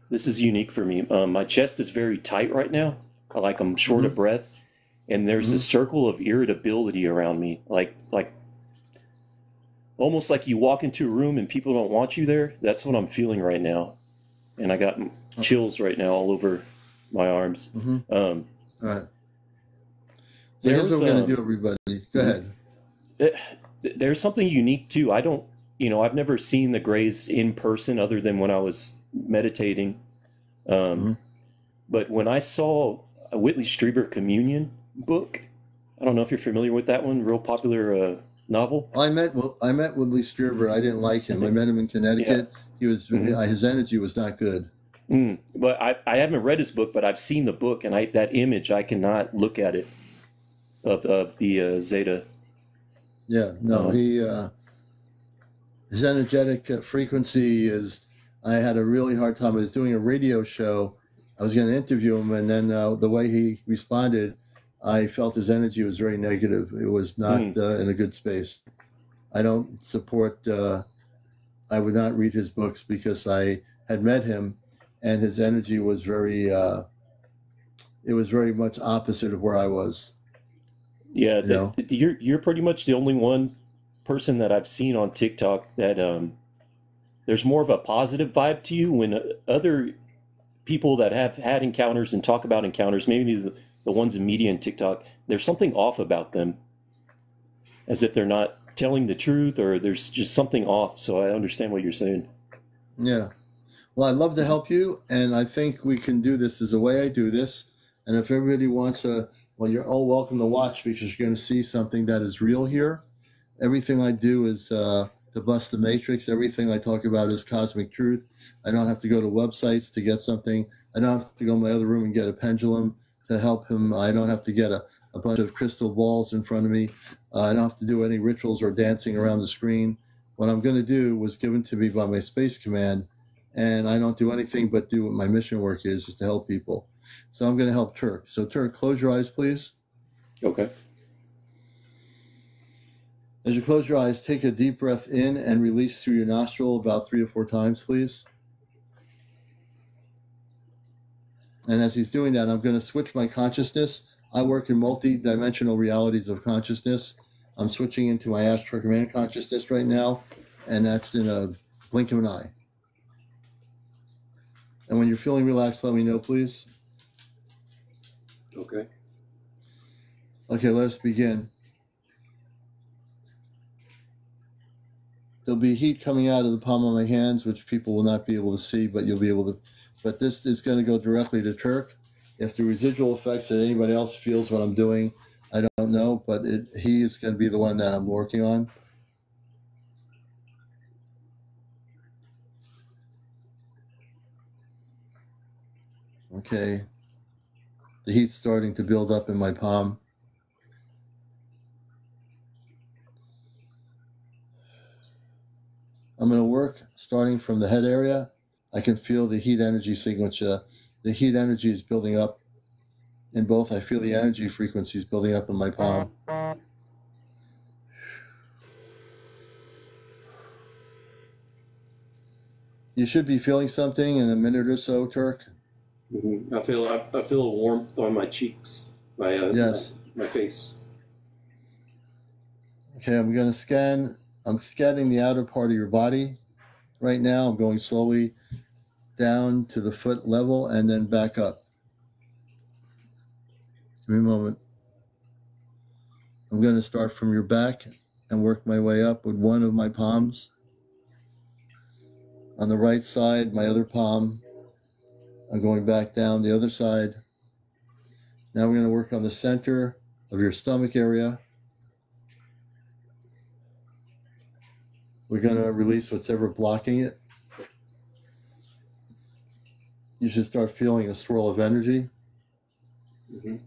S4: this is unique for me. My chest is very tight right now. I'm short of breath, and there's a circle of irritability around me, like almost like you walk into a room and people don't want you there. That's what I'm feeling right now, and I got chills right now all over my arms.
S1: All right. So here's what we're going to do, everybody. Go ahead.
S4: There's something unique too. I've never seen the Greys in person other than when I was meditating. But when I saw a Whitley Strieber Communion book, I don't know if you're familiar with that one, real popular novel.
S1: I met Whitley Strieber. I didn't like him. I met him in Connecticut. Yeah. He was his energy was not good.
S4: But I haven't read his book, but I've seen the book, and that image, I cannot look at it of the Zeta.
S1: Yeah, no, his energetic frequency is. I had a really hard time. I was doing a radio show. I was going to interview him, and then the way he responded, I felt his energy was very negative. It was not in a good space. I don't support. I would not read his books because I had met him, and his energy was very. It was very much opposite of where I was.
S4: Yeah, you're pretty much the only one person that I've seen on TikTok that there's more of a positive vibe to you, when other people that have had encounters and talk about encounters, maybe the ones in media and TikTok, there's something off about them, as if they're not telling the truth, or there's just something off. So I understand what you're saying.
S1: Yeah. Well, I'd love to help you, and I think we can do this. There's a way I do this, and if everybody wants you're all welcome to watch, because you're going to see something that is real here. Everything I do is to bust the matrix. Everything I talk about is cosmic truth. I don't have to go to websites to get something. I don't have to go in my other room and get a pendulum to help him. I don't have to get a bunch of crystal balls in front of me. I don't have to do any rituals or dancing around the screen. What I'm going to do was given to me by my space command, and I don't do anything but do what my mission work is to help people. So I'm going to help Turk. So Turk, close your eyes, please.
S4: Okay.
S1: As you close your eyes, take a deep breath in and release through your nostril about 3 or 4 times, please. And as he's doing that, I'm going to switch my consciousness. I work in multi-dimensional realities of consciousness. I'm switching into my astral command consciousness right now, and that's in a blink of an eye. And when you're feeling relaxed, let me know, please.
S4: Okay.
S1: Okay, let us begin. There'll be heat coming out of the palm of my hands, which people will not be able to see, but you'll be able to. But this is going to go directly to Turk. If the residual effects that anybody else feels what I'm doing, I don't know, but he is going to be the one that I'm working on. Okay. The heat's starting to build up in my palm. I'm going to work starting from the head area. I can feel the heat energy signature. The heat energy is building up in both. I feel the energy frequencies building up in my palm. You should be feeling something in a minute or so, Turk.
S4: Mm-hmm. I feel a warmth on my cheeks,
S1: yes,
S4: my face.
S1: Okay, I'm going to scan. I'm scanning the outer part of your body right now. I'm going slowly down to the foot level and then back up. Give me a moment. I'm going to start from your back and work my way up with one of my palms. On the right side, my other palm. I'm going back down the other side. Now we're going to work on the center of your stomach area. We're going to release what's ever blocking it. You should start feeling a swirl of energy.
S4: Mm-hmm.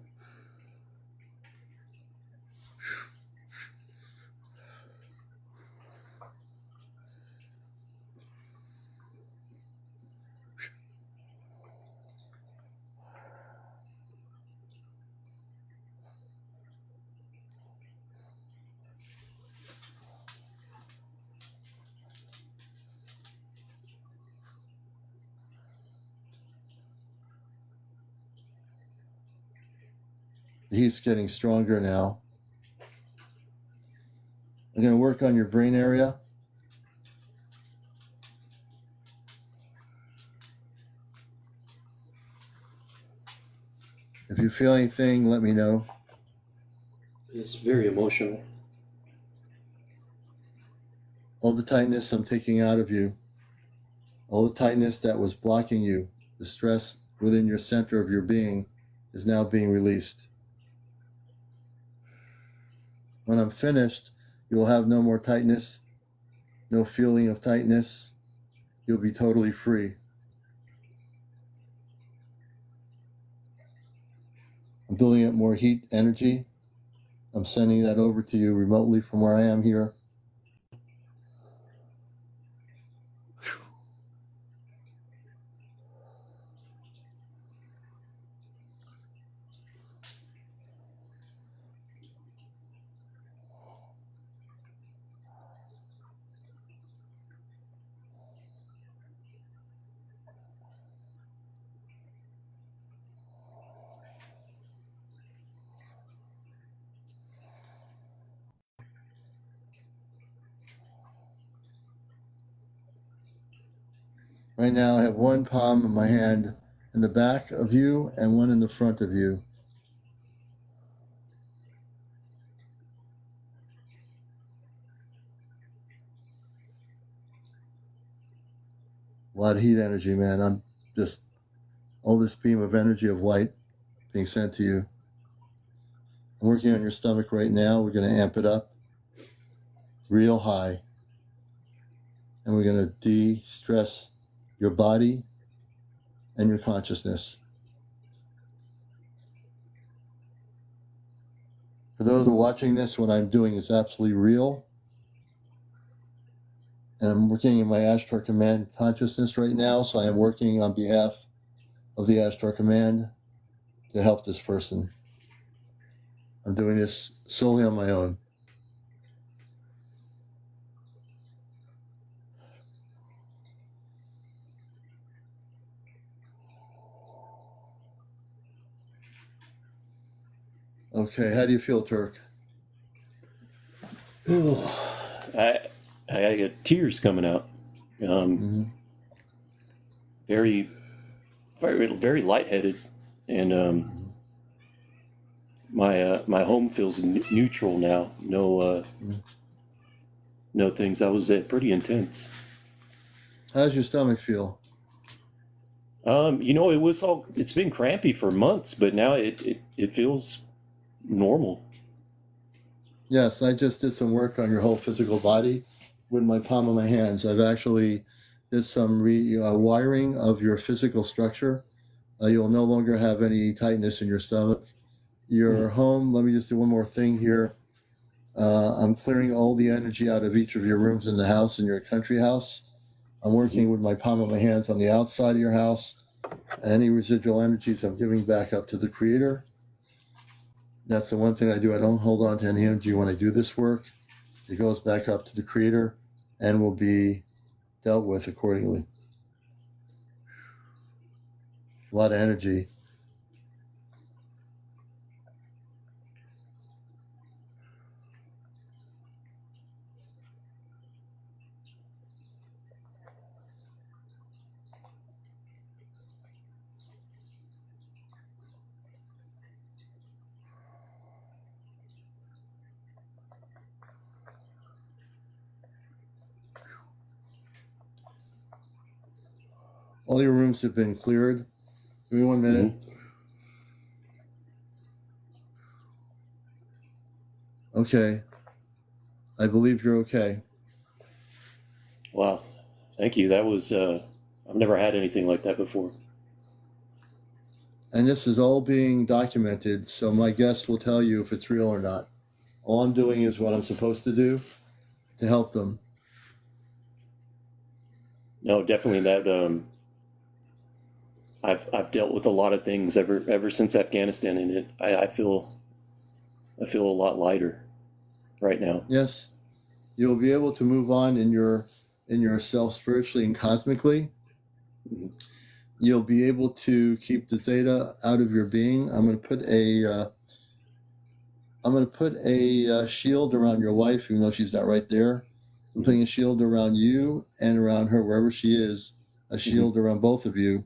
S1: The heat's getting stronger now. I'm going to work on your brain area. If you feel anything, let me know.
S4: It's very emotional.
S1: All the tightness I'm taking out of you, all the tightness that was blocking you, the stress within your center of your being is now being released. When I'm finished, you will have no more tightness, no feeling of tightness. You'll be totally free. I'm building up more heat energy. I'm sending that over to you remotely from where I am here. Right now I have one palm of my hand in the back of you and one in the front of you. A lot of heat energy, man. I'm just all this beam of energy of light being sent to you. I'm working on your stomach right now. We're going to amp it up real high. And we're going to de-stress your body and your consciousness. For those who are watching this, what I'm doing is absolutely real. And I'm working in my Ashtar Command consciousness right now, so I am working on behalf of the Ashtar Command to help this person. I'm doing this solely on my own. Okay, how do you feel, Turk?
S4: I got tears coming out. Very, very lightheaded, and my home feels neutral now. No things. I was pretty intense.
S1: How does your stomach feel?
S4: It's been crampy for months, but now it feels normal.
S1: Yes, I just did some work on your whole physical body with my palm of my hands. I've actually did some wiring of your physical structure. You'll no longer have any tightness in your stomach. Your home, let me just do one more thing here. I'm clearing all the energy out of each of your rooms in the house, in your country house. I'm working with my palm of my hands on the outside of your house. Any residual energies I'm giving back up to the Creator. That's the one thing I do. I don't hold on to any energy when I do this work. It goes back up to the Creator and will be dealt with accordingly. A lot of energy. All your rooms have been cleared. Give me 1 minute. Okay. I believe you're okay.
S4: Wow. Thank you. That was, I've never had anything like that before.
S1: And this is all being documented, so my guest will tell you if it's real or not. All I'm doing is what I'm supposed to do to help them.
S4: No, definitely that. I've dealt with a lot of things ever since Afghanistan, and I feel a lot lighter right now.
S1: Yes, you'll be able to move on in yourself spiritually and cosmically.
S4: Mm-hmm.
S1: You'll be able to keep the theta out of your being. I'm going to put a shield around your wife, even though she's not right there. I'm putting a shield around you and around her, wherever she is, a shield around both of you.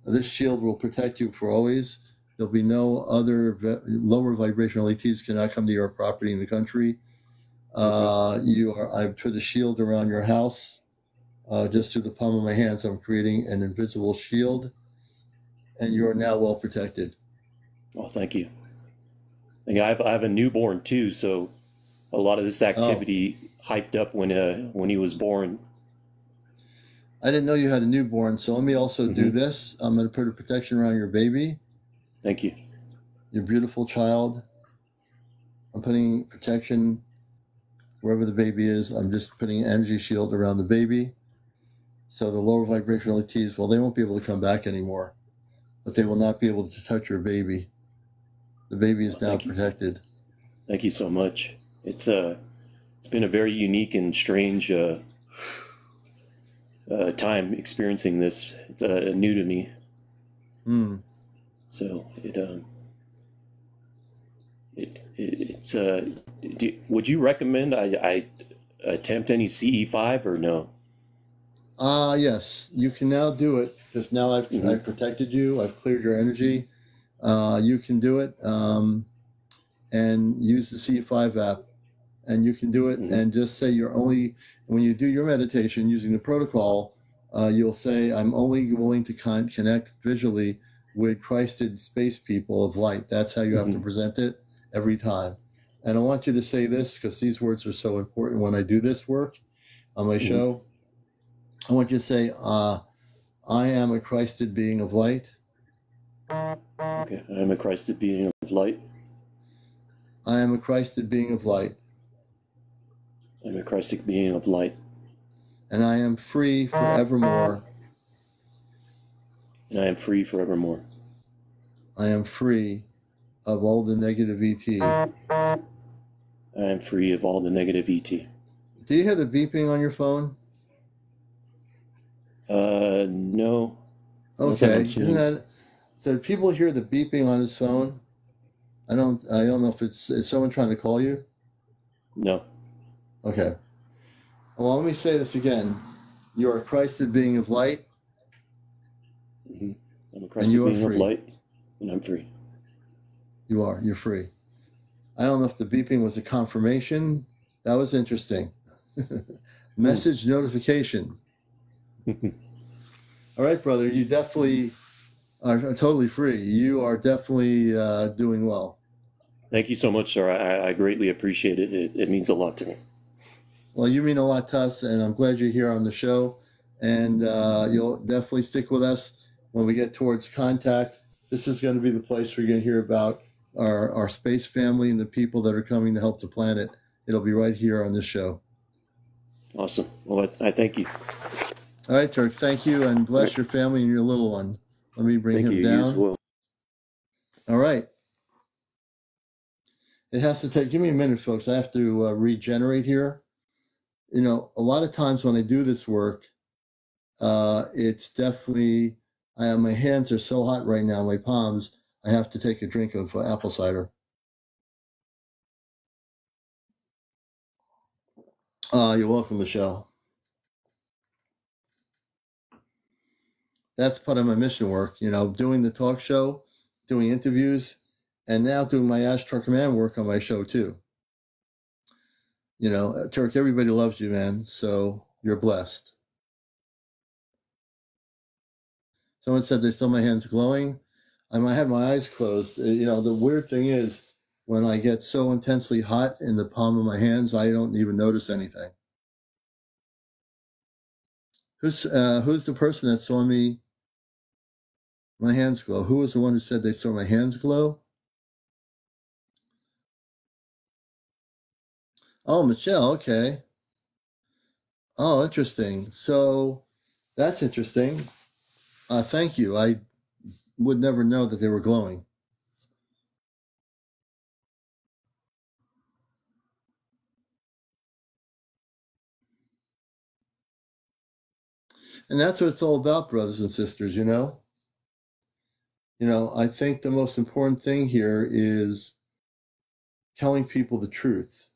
S1: This shield will protect you for always. There'll be no other lower vibrational ETs cannot come to your property in the country. I've put a shield around your house, just through the palm of my hand. So I'm creating an invisible shield, and you are now well protected.
S4: Oh, thank you. I have a newborn too, so a lot of this activity hyped up when he was born.
S1: I didn't know you had a newborn, so let me also do this. I'm going to put a protection around your baby.
S4: Thank you.
S1: Your beautiful child. I'm putting protection wherever the baby is. I'm just putting an energy shield around the baby. So the lower vibrational ETs, well, they won't be able to come back anymore, but they will not be able to touch your baby. The baby is now protected.
S4: Thank you so much. It's been a very unique and strange time experiencing this. It's new to me. So would you recommend I attempt any CE5 or no?
S1: Yes, you can now do it, because now I've protected you. I've cleared your energy. You can do it, and use the CE5 app, and you can do it and just say when you do your meditation using the protocol, you'll say, I'm only willing to connect visually with Christed space people of light. That's how you have to present it every time. And I want you to say this, because these words are so important when I do this work on my show. I want you to say, I am a Christed being of light.
S4: Okay, I am a Christed being of light.
S1: I am a Christed being of light.
S4: I'm a Christed being of light.
S1: And I am free forevermore.
S4: And I am free forevermore.
S1: I am free of all the negative ET.
S4: I am free of all the negative ET.
S1: Do you hear the beeping on your phone?
S4: No.
S1: Okay. Isn't that, so people hear the beeping on his phone? I don't know if is someone trying to call you?
S4: No.
S1: Okay. Well, let me say this again. You are a Christed being of light.
S4: I'm a Christed being of light, and I'm free.
S1: You are. You're free. I don't know if the beeping was a confirmation. That was interesting. Message notification. All right, brother. You definitely are totally free. You are definitely doing well.
S4: Thank you so much, sir. I greatly appreciate it. It means a lot to me.
S1: Well, you mean a lot to us, and I'm glad you're here on the show. And you'll definitely stick with us when we get towards contact. This is going to be the place where you're going to hear about our space family and the people that are coming to help the planet. It'll be right here on this show.
S4: Awesome. Well, I thank you.
S1: All right, Turk. Thank you, and bless your family and your little one. Let me bring him down.
S4: You as well.
S1: All right. It has to take, give me a minute, folks. I have to regenerate here. You know, a lot of times when I do this work, it's definitely, my hands are so hot right now, my palms, I have to take a drink of apple cider. You're welcome, Michelle. That's part of my mission work, you know, doing the talk show, doing interviews, and now doing my Astral Command work on my show too. You know, Turk, everybody loves you, man, so you're blessed. Someone said they saw my hands glowing. I had my eyes closed. You know, the weird thing is when I get so intensely hot in the palm of my hands, I don't even notice anything. Who's the person that saw my hands glow? Who was the one who said they saw my hands glow? Oh, Michelle, okay. Oh, interesting. So that's interesting. Thank you. I would never know that they were glowing. And that's what it's all about, brothers and sisters, you know? You know, I think the most important thing here is telling people the truth.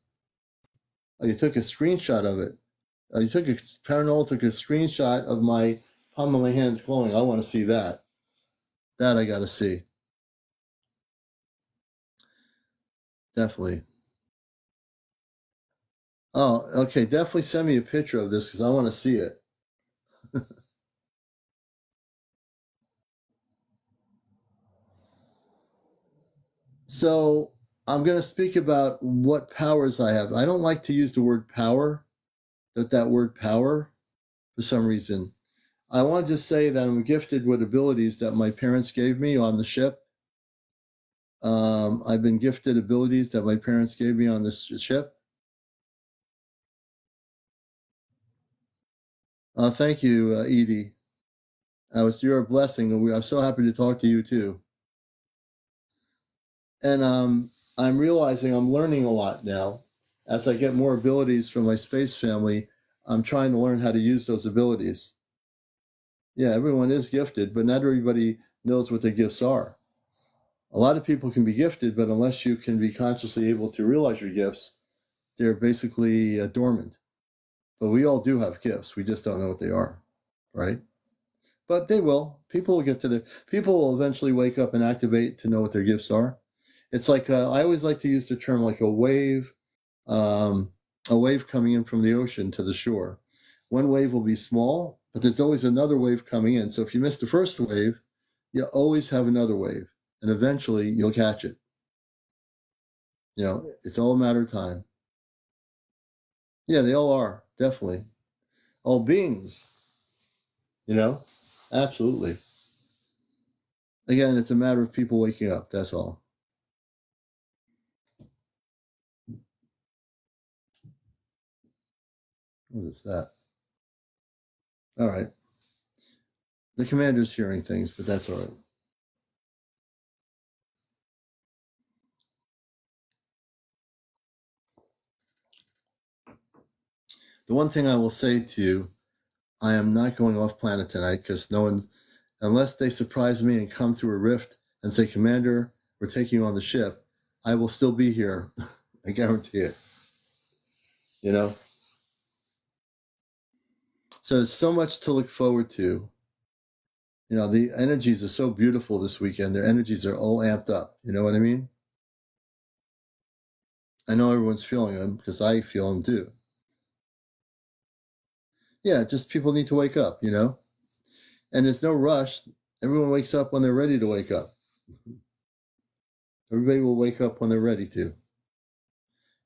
S1: You took a screenshot of it. Paranormal took a screenshot of my palm of my hands glowing. I want to see that. That I got to see. Definitely. Oh, okay. Definitely send me a picture of this because I want to see it. So I'm going to speak about what powers I have. I don't like to use the word power, that word power, for some reason. I want to just say that I'm gifted with abilities that my parents gave me on the ship. I've been gifted abilities that my parents gave me on this ship. Thank you, Edie. You're a blessing. I'm so happy to talk to you too. And I'm realizing I'm learning a lot now. As I get more abilities from my space family, I'm trying to learn how to use those abilities. Yeah, everyone is gifted, but not everybody knows what their gifts are. A lot of people can be gifted, but unless you can be consciously able to realize your gifts, they're basically dormant. But we all do have gifts. We just don't know what they are, right? But they will. People will eventually wake up and activate to know what their gifts are. It's like, I always like to use the term like a wave coming in from the ocean to the shore. One wave will be small, but there's always another wave coming in. So if you miss the first wave, you always have another wave, and eventually you'll catch it. You know, it's all a matter of time. Yeah, they all are, definitely. All beings, you know, absolutely. Again, it's a matter of people waking up, that's all. What is that? All right. The commander's hearing things, but that's all right. The one thing I will say to you, I am not going off planet tonight because no one, unless they surprise me and come through a rift and say, Commander, we're taking you on the ship, I will still be here. I guarantee it. You know? So there's so much to look forward to. You know, the energies are so beautiful this weekend. Their energies are all amped up. You know what I mean? I know everyone's feeling them because I feel them too. Yeah, just people need to wake up, you know? And there's no rush. Everyone wakes up when they're ready to wake up. Everybody will wake up when they're ready to.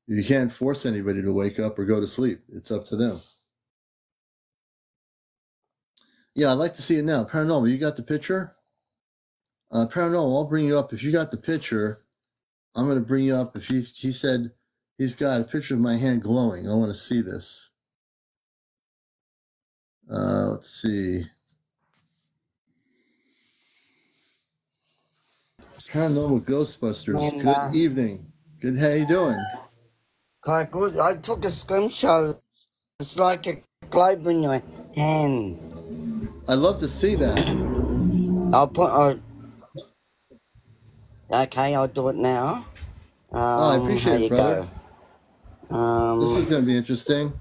S1: You can't force anybody to wake up or go to sleep. It's up to them. Yeah, I'd like to see it now. Paranormal, you got the picture? Paranormal, I'll bring you up. If you got the picture, I'm going to bring you up. If he said he's got a picture of my hand glowing. I want to see this. Let's see. Paranormal Ghostbusters. Good evening. Good. How you doing?
S5: Quite good. I took a screenshot. It's like a globe in your hand.
S1: I'd love to see that.
S5: Okay, I'll do it now.
S1: I appreciate it, brother. This is going to be interesting.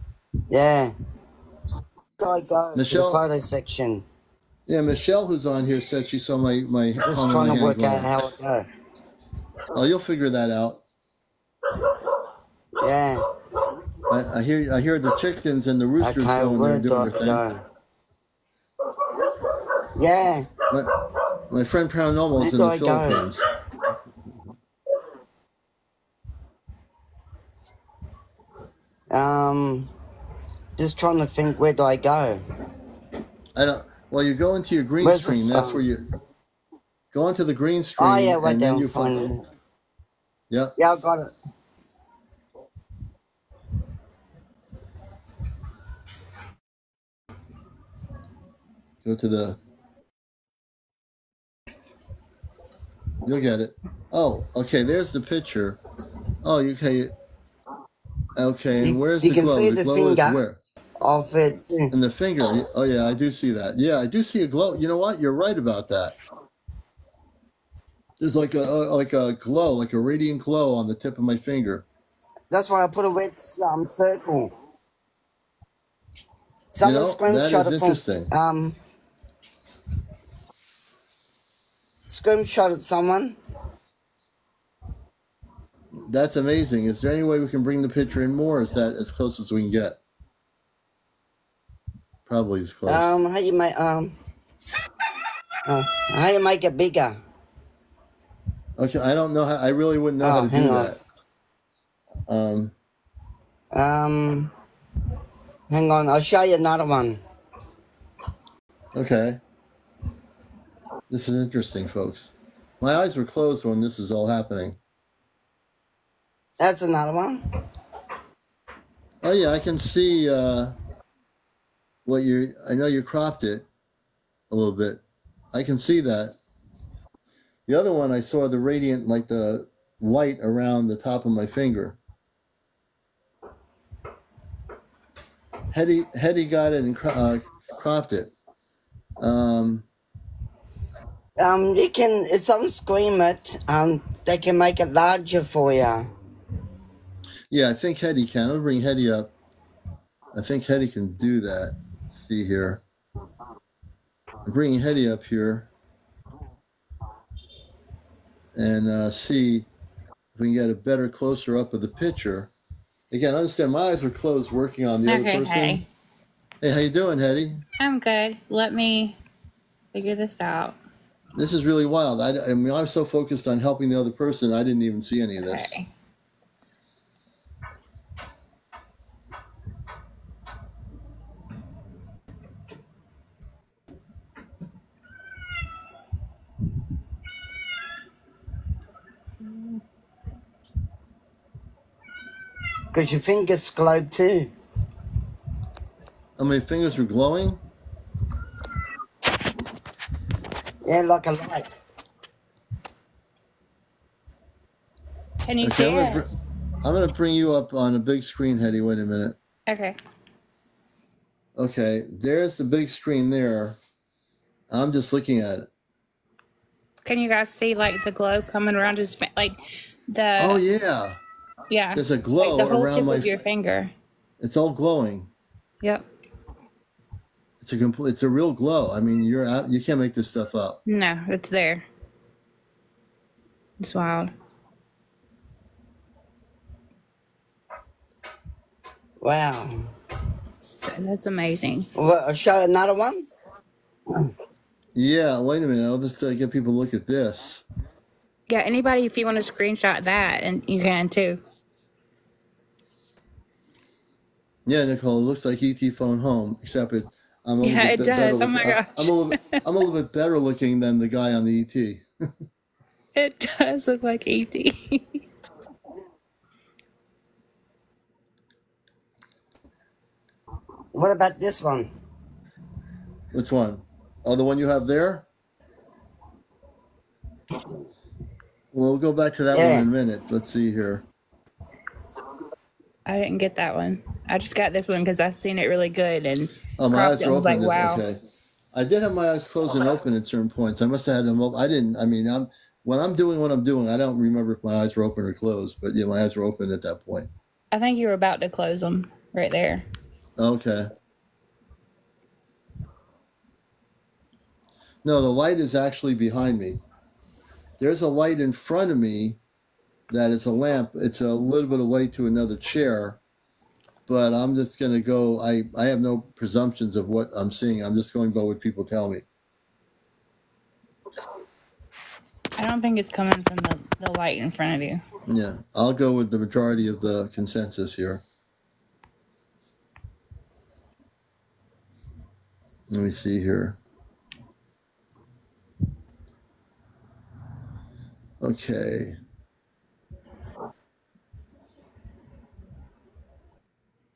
S5: Yeah. Go
S1: Michelle,
S5: to the photo section.
S1: Yeah, Michelle, who's on here, said she saw my
S5: just trying to work out how it goes.
S1: Oh, you'll figure that out.
S5: Yeah.
S1: I hear the chickens and the roosters going there doing their thing.
S5: Yeah.
S1: My friend Paranormal is in the Philippines.
S5: Just trying to think, where do I go?
S1: I don't. Well, you go into your green screen. That's where you go into the green screen.
S5: Oh yeah, right
S1: and
S5: there.
S1: then you
S5: Find it.
S1: Yep.
S5: Yeah, I got it.
S1: Go to the. You'll get it. Oh, okay. There's the picture. Oh, okay. Okay, and where's the glow?
S5: You can see the
S1: glow
S5: finger
S1: is where?
S5: of it.
S1: And the finger. Oh yeah, I do see that. Yeah, I do see a glow. You know what? You're right about that. There's like a glow, like a radiant glow on the tip of my finger.
S5: That's why I put a red circle. Someone screenshot
S1: that is interesting.
S5: Screenshot someone.
S1: That's amazing. Is there any way we can bring the picture in more? Or is that as close as we can get? Probably as close.
S5: How you make it bigger?
S1: Okay, I don't know how. I really wouldn't know how to do that.
S5: Hang on. I'll show you another one.
S1: Okay. This is interesting, folks. My eyes were closed when this is all happening.
S5: That's another one.
S1: Oh yeah, I can see what you. I know you cropped it a little bit. I can see that. The other one, I saw the radiant, like the light around the top of my finger. Hetty got it and cropped it.
S5: You can. If someone scream it, they can make it larger for you.
S1: Yeah, I think Hetty can. I'll bring Hetty up. I think Hetty can do that. See here. I'm bringing Hetty up here. And see if we can get a better closer up of the picture. Again, understand my eyes were closed working on the other person.
S6: Hey.
S1: Hey, how you doing, Hetty?
S6: I'm good. Let me figure this out.
S1: This is really wild. I mean, I was so focused on helping the other person, I didn't even see any of this.
S6: Okay.
S5: Because your fingers glowed too.
S1: Oh, my fingers were glowing?
S5: Yeah, like a light.
S6: Can you see it?
S1: I'm going to bring you up on a big screen, Hetty. Wait a minute.
S6: Okay.
S1: Okay, there's the big screen there. I'm just looking at it.
S6: Can you guys see like the glow coming around his like the?
S1: Oh yeah.
S6: Yeah.
S1: There's a glow
S6: like the whole
S1: around
S6: tip of your finger.
S1: It's all glowing.
S6: Yep.
S1: It's a real glow. I mean, you can't make this stuff up.
S6: No, it's there. It's wild.
S5: Wow.
S6: So that's amazing.
S5: Well, I'll show another one.
S1: Yeah, wait a minute. I'll just get people to look at this.
S6: Yeah, anybody, if you want to screenshot that, and you can too.
S1: Yeah, Nicole, it looks like ET phone home, except it
S6: does.
S1: Better
S6: Oh my gosh.
S1: I'm a little bit better looking than the guy on the ET.
S6: It does look like ET.
S5: What about this one?
S1: Which one? Oh, the one you have there? Well, we'll go back to that one in a minute. Let's see here.
S6: I didn't get that one. I just got this one because I've seen it really good and
S1: my eyes were open.
S6: Like, wow.
S1: Okay. I did have my eyes closed and open at certain points. I must have had them open. I didn't. I mean, when I'm doing what I'm doing, I don't remember if my eyes were open or closed. But yeah, my eyes were open at that point.
S6: I think you were about to close them right there.
S1: Okay. No, the light is actually behind me. There's a light in front of me that is a lamp. It's a little bit away to another chair, but I'm just going to go. I have no presumptions of what I'm seeing. I'm just going by what people tell me.
S6: I don't think it's coming from the light in front of you.
S1: Yeah, I'll go with the majority of the consensus here. Let me see here. Okay.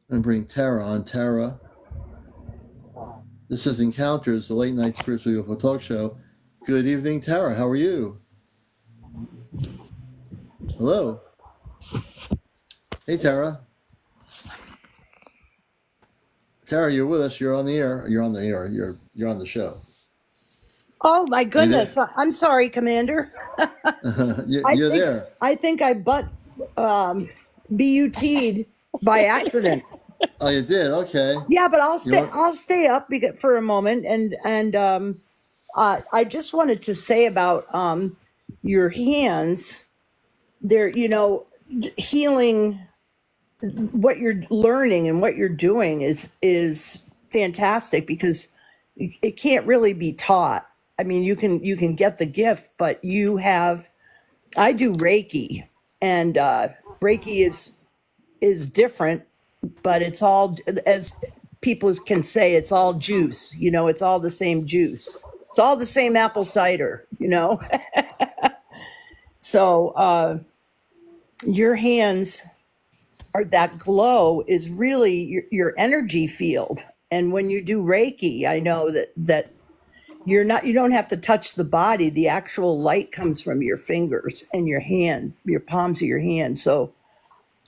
S1: I'm bring Tara on. Tara, this is Encounters, the late night spiritual UFO talk show. Good evening, Tara. How are you? Hello. Hey, Tara. Tara, you're with us. You're on the air. You're on the air. You're on the show.
S7: Oh my goodness! I'm sorry, Commander.
S1: You're there.
S7: I think I BUT'd by accident.
S1: Oh, you did? Okay.
S7: Yeah, but I'll stay up for a moment, and I just wanted to say about your hands. They're healing. What you're learning and what you're doing is fantastic, because it can't really be taught. I mean, you can get the gift, but I do Reiki, and Reiki is different, but it's all, as people can say, it's all juice. It's all the same juice. It's all the same apple cider. So your hands that glow is really your energy field. And when you do Reiki, I know that you don't have to touch the body. The actual light comes from your fingers and your hand, your palms of your hand. So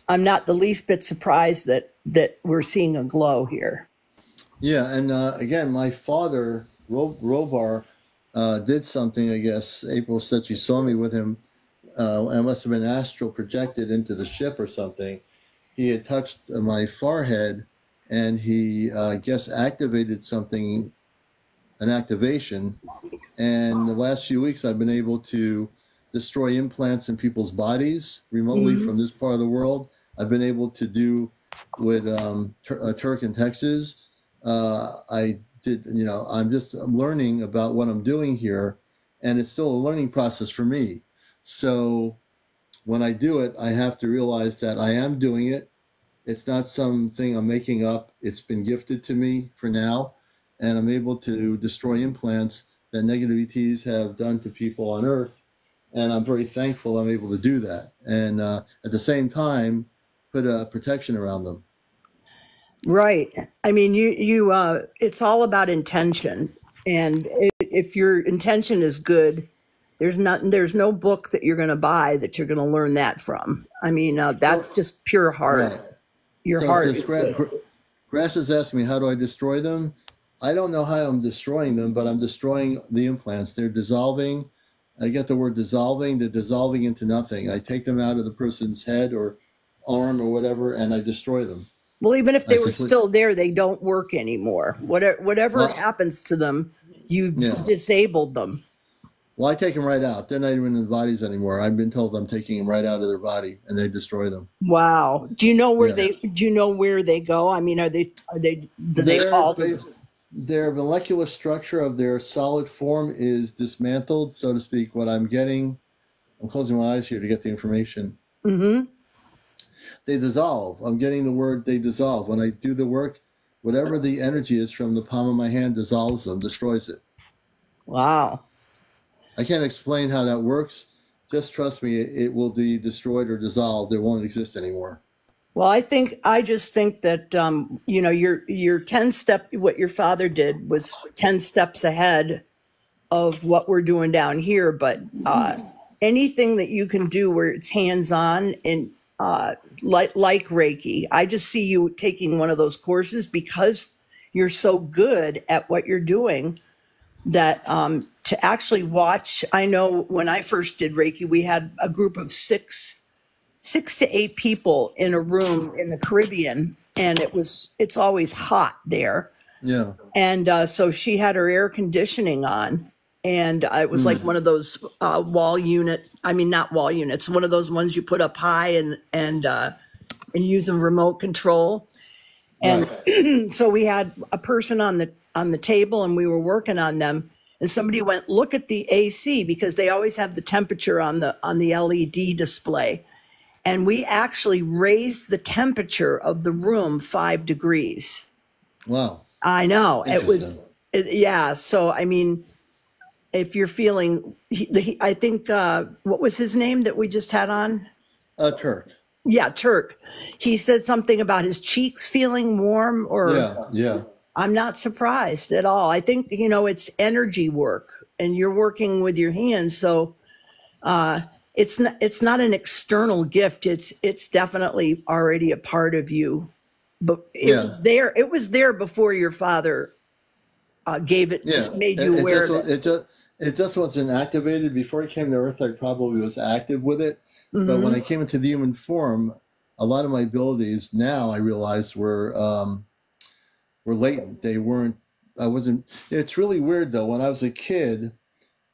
S7: I'm not the least bit surprised that we're seeing a glow here.
S1: Yeah, and again, my father, Robar, did something, I guess. April said she saw me with him. I must have been astral projected into the ship or something. He had touched my forehead, and he, I guess, activated something, an activation. And the last few weeks, I've been able to destroy implants in people's bodies remotely from this part of the world. I've been able to do with Turk in Texas. I did, I'm learning about what I'm doing here, and it's still a learning process for me. So when I do it, I have to realize that I am doing it. It's not something I'm making up. It's been gifted to me for now, and I'm able to destroy implants that negative ETs have done to people on Earth, and I'm very thankful I'm able to do that. And at the same time, put a protection around them.
S7: Right. I mean, you it's all about intention, and if your intention is good, there's no book that you're going to buy that you're going to learn that from. I mean, that's just pure heart.
S1: Right.
S7: Your heart is good.
S1: Grass is asking me, how do I destroy them? I don't know how I'm destroying them, but I'm destroying the implants. They're dissolving. I get the word dissolving. They're dissolving into nothing. I take them out of the person's head or arm or whatever, and I destroy them.
S7: Well, even if they were still there, they don't work anymore. Whatever happens to them, you disabled them.
S1: Well, I take them right out. They're not even in the bodies anymore. I've been told I'm taking them right out of their body, and they destroy them.
S7: Wow. Do you know where they go? I mean, do they fall?
S1: Their molecular structure of their solid form is dismantled, so to speak. What I'm getting, I'm closing my eyes here to get the information.
S7: Mm-hmm.
S1: They dissolve. I'm getting the word they dissolve. When I do the work, whatever the energy is from the palm of my hand dissolves them, destroys it.
S7: Wow.
S1: I can't explain how that works. Just trust me, it will be destroyed or dissolved. It won't exist anymore.
S7: Well, I just think that, your 10-step, what your father did was 10 steps ahead of what we're doing down here. But anything that you can do where it's hands-on and like Reiki, I just see you taking one of those courses because you're so good at what you're doing that to actually watch. I know when I first did Reiki, we had a group of six to eight people in a room in the Caribbean, and it's always hot there.
S1: Yeah.
S7: And so she had her air conditioning on, and it was like one of those wall unit. I mean, not wall units, one of those ones you put up high and use a remote control. And so we had a person on the table, and we were working on them. and somebody went, look at the AC, because they always have the temperature on the LED display. And we actually raised the temperature of the room 5 degrees.
S1: Wow.
S7: I know. It was, yeah. So, I mean, if you're feeling, I think, what was his name that we just had on?
S1: Turk.
S7: Yeah, Turk. He said something about his cheeks feeling warm, or
S1: yeah.
S7: I'm not surprised at all. I think, you know, it's energy work, and you're working with your hands. So it's not an external gift. It's definitely already a part of you. But was there. It was there before your father gave it, made you aware of it.
S1: It just wasn't activated. Before he came to Earth, I probably was active with it. But when I came into the human form, a lot of my abilities now I realized were latent. They weren't. I wasn't. It's really weird though. When I was a kid,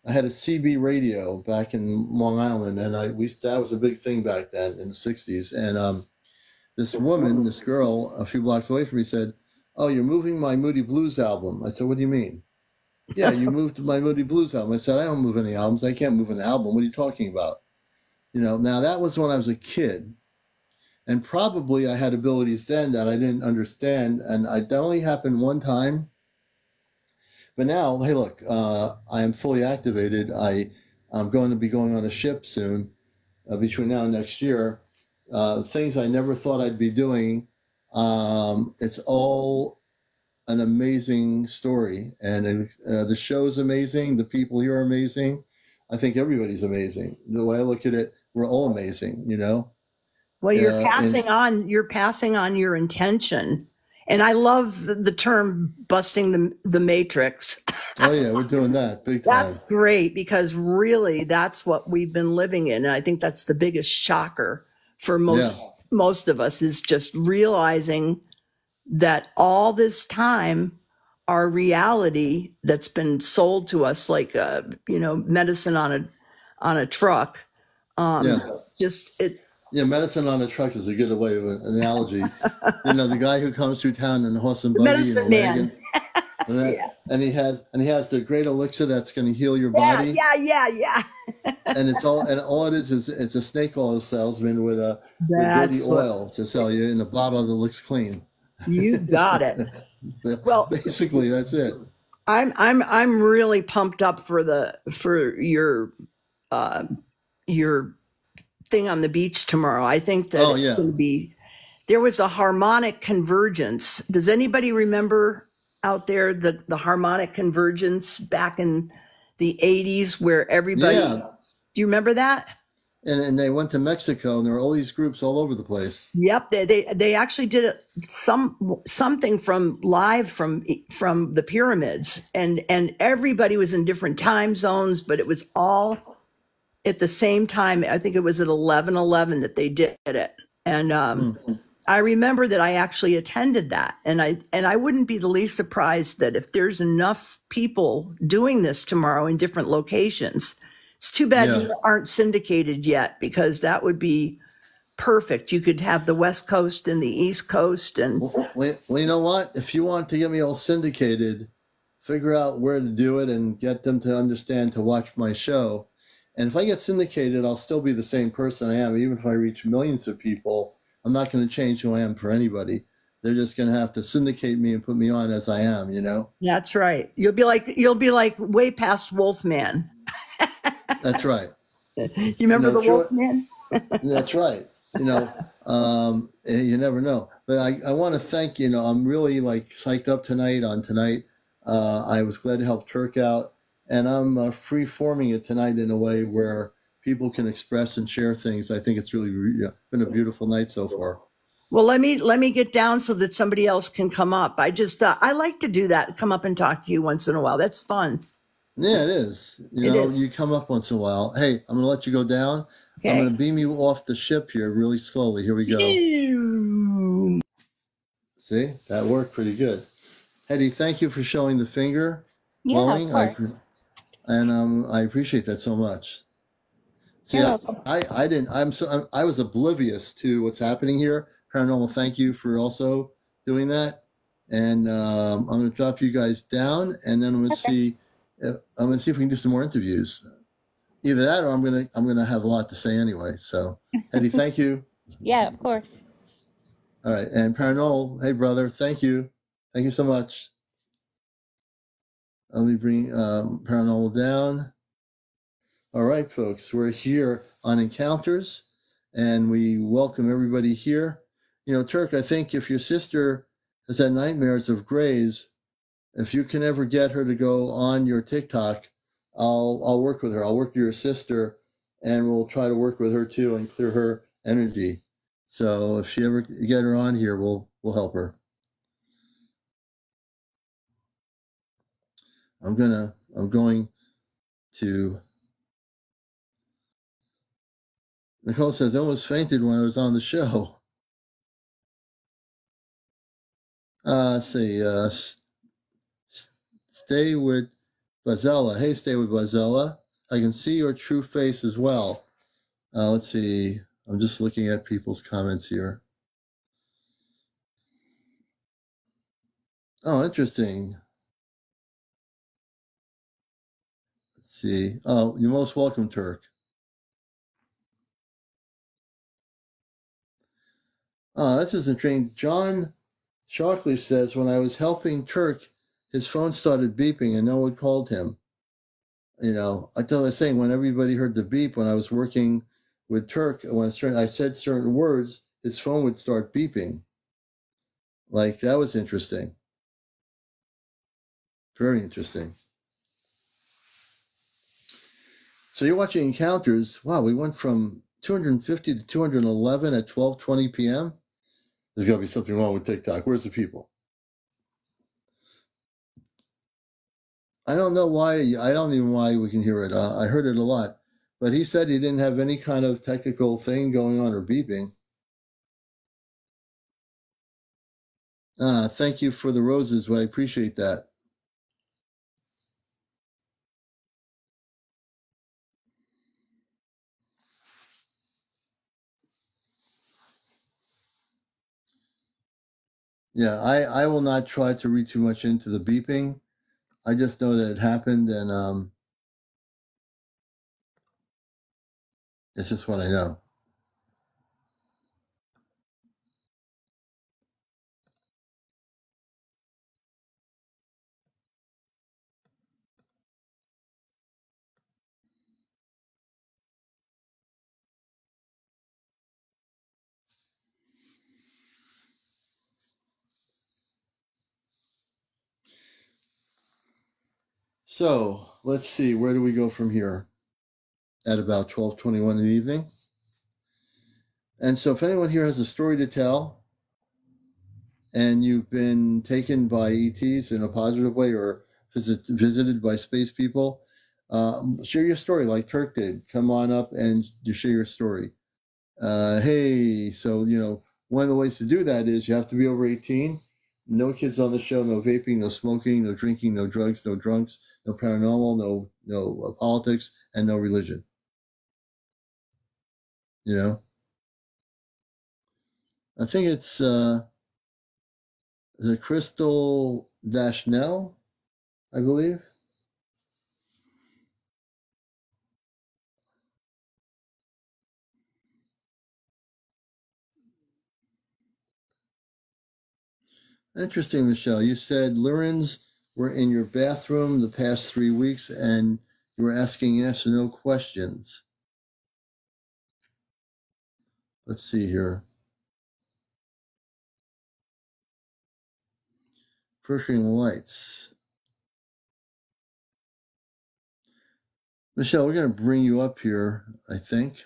S1: I had a CB radio back in Long Island, and that was a big thing back then in the '60s. And this girl, a few blocks away from me said, "Oh, you're moving my Moody Blues album." I said, "What do you mean?" "Yeah, you moved my Moody Blues album." I said, "I don't move any albums. I can't move an album. What are you talking about?" You know, now that was when I was a kid, and probably I had abilities then that I didn't understand, and that only happened one time. But now, hey, look, I am fully activated. I'm going to be going on a ship soon, between now and next year. Things I never thought I'd be doing. It's all an amazing story, and the show's amazing. The people here are amazing. I think everybody's amazing. The way I look at it, we're all amazing, you know?
S7: Well, you're passing on your intention. And I love the term busting the matrix.
S1: Oh yeah, we're doing that big time.
S7: That's great, because really that's what we've been living in. And I think that's the biggest shocker for most of us, is just realizing that all this time, our reality that's been sold to us like medicine on a truck.
S1: Medicine on a truck is a good way of an analogy. You know, the guy who comes through town in a horse and buggy,
S7: medicine man.
S1: And he has the great elixir that's going to heal your body.
S7: Yeah.
S1: And all it is it's a snake oil salesman with dirty oil to sell you in a bottle that looks clean.
S7: You got it. Well,
S1: basically that's it.
S7: I'm really pumped up for your thing on the beach tomorrow. I think that it's going to be. There was a harmonic convergence. Does anybody remember out there the harmonic convergence back in the 80s where everybody?
S1: Yeah.
S7: Do you remember that?
S1: And they went to Mexico, and there were all these groups all over the place.
S7: Yep, they actually did something from the pyramids, and everybody was in different time zones, but it was all at the same time. I think it was at 11:11 that they did it, and I remember that I actually attended that, and I wouldn't be the least surprised that if there's enough people doing this tomorrow in different locations. It's too bad you aren't syndicated yet, because that would be perfect. You could have the West Coast and the East Coast. And
S1: well, you know what? If you want to get me all syndicated, figure out where to do it and get them to understand to watch my show. And if I get syndicated, I'll still be the same person I am. Even if I reach millions of people, I'm not going to change who I am for anybody. They're just going to have to syndicate me and put me on as I am, you know?
S7: That's right. You'll be like way past Wolfman.
S1: That's right.
S7: You remember the Wolfman?
S1: That's right. You know, you never know. But I want to thank, you know, I'm really like psyched up tonight. I was glad to help Turk out, and I'm free forming it tonight in a way where people can express and share things. I think it's really been a beautiful night so far.
S7: Well, let me get down so that somebody else can come up. I like to do that. Come up and talk to you once in a while. That's fun.
S1: Yeah, it is. You come up once in a while. Hey, I'm going to let you go down. Okay. I'm going to beam you off the ship here really slowly. Here we go. See, that worked pretty good. Hetty, thank you for showing the finger blowing.
S6: Of course.
S1: I appreciate that so much. See, I was oblivious to what's happening here. Paranormal, thank you for also doing that. And I'm going to drop you guys down, and then I'm going to see I'm going to see if we can do some more interviews. Either that, or I'm gonna have a lot to say anyway. So, Eddie, thank you.
S6: Yeah, of course.
S1: All right, and Paranormal, hey brother, thank you so much. Let me bring Paranormal down. All right, folks, we're here on Encounters, and we welcome everybody here. You know, Turk, I think if your sister has had nightmares of grays, if you can ever get her to go on your TikTok, I'll work with her. I'll work with your sister, and we'll try to work with her too and clear her energy. So if she ever get her on here, we'll help her. I'm going to. Nicole says I almost fainted when I was on the show. Let's see. Stay with Bazella. Hey, stay with Bazella. I can see your true face as well. Let's see. I'm just looking at people's comments here. Oh, interesting. Let's see. Oh, you're most welcome, Turk. Oh, that's just interesting. John Shockley says, when I was helping Turk, his phone started beeping and no one called him. You know, I was saying when everybody heard the beep, when I was working with Turk, when I said certain words, his phone would start beeping. Like, that was interesting. Very interesting. So you're watching Encounters. Wow, we went from 250 to 211 at 12:20 p.m. There's got to be something wrong with TikTok. Where's the people? I don't know why. I don't even know why we can hear it. I heard it a lot. But he said he didn't have any kind of technical thing going on or beeping. Thank you for the roses. Well, I appreciate that. Yeah, I will not try to read too much into the beeping. I just know that it happened, and it's just what I know. So let's see, where do we go from here? At about 12:21 in the evening. And so if anyone here has a story to tell, and you've been taken by ETs in a positive way or visited by space people, share your story like Turk did. Come on up and you share your story. Hey, so, you know, one of the ways to do that is you have to be over 18. No kids on the show, no vaping, no smoking, no drinking, no drugs, no drunks, no paranormal, no politics, and no religion. You know? I think it's the Crystal Dashnell, I believe. Interesting, Michelle. You said Lurens were in your bathroom the past 3 weeks and you were asking yes or no questions. Let's see here. Flickering lights. Michelle, we're going to bring you up here, I think.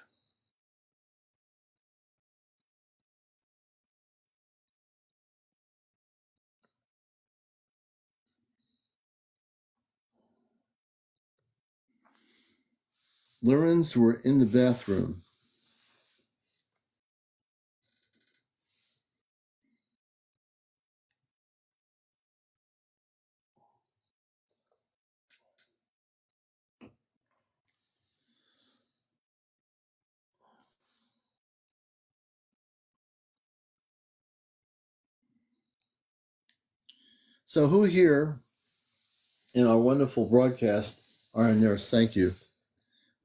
S1: Lurens were in the bathroom. So who here in our wonderful broadcast are in nurse. Thank you.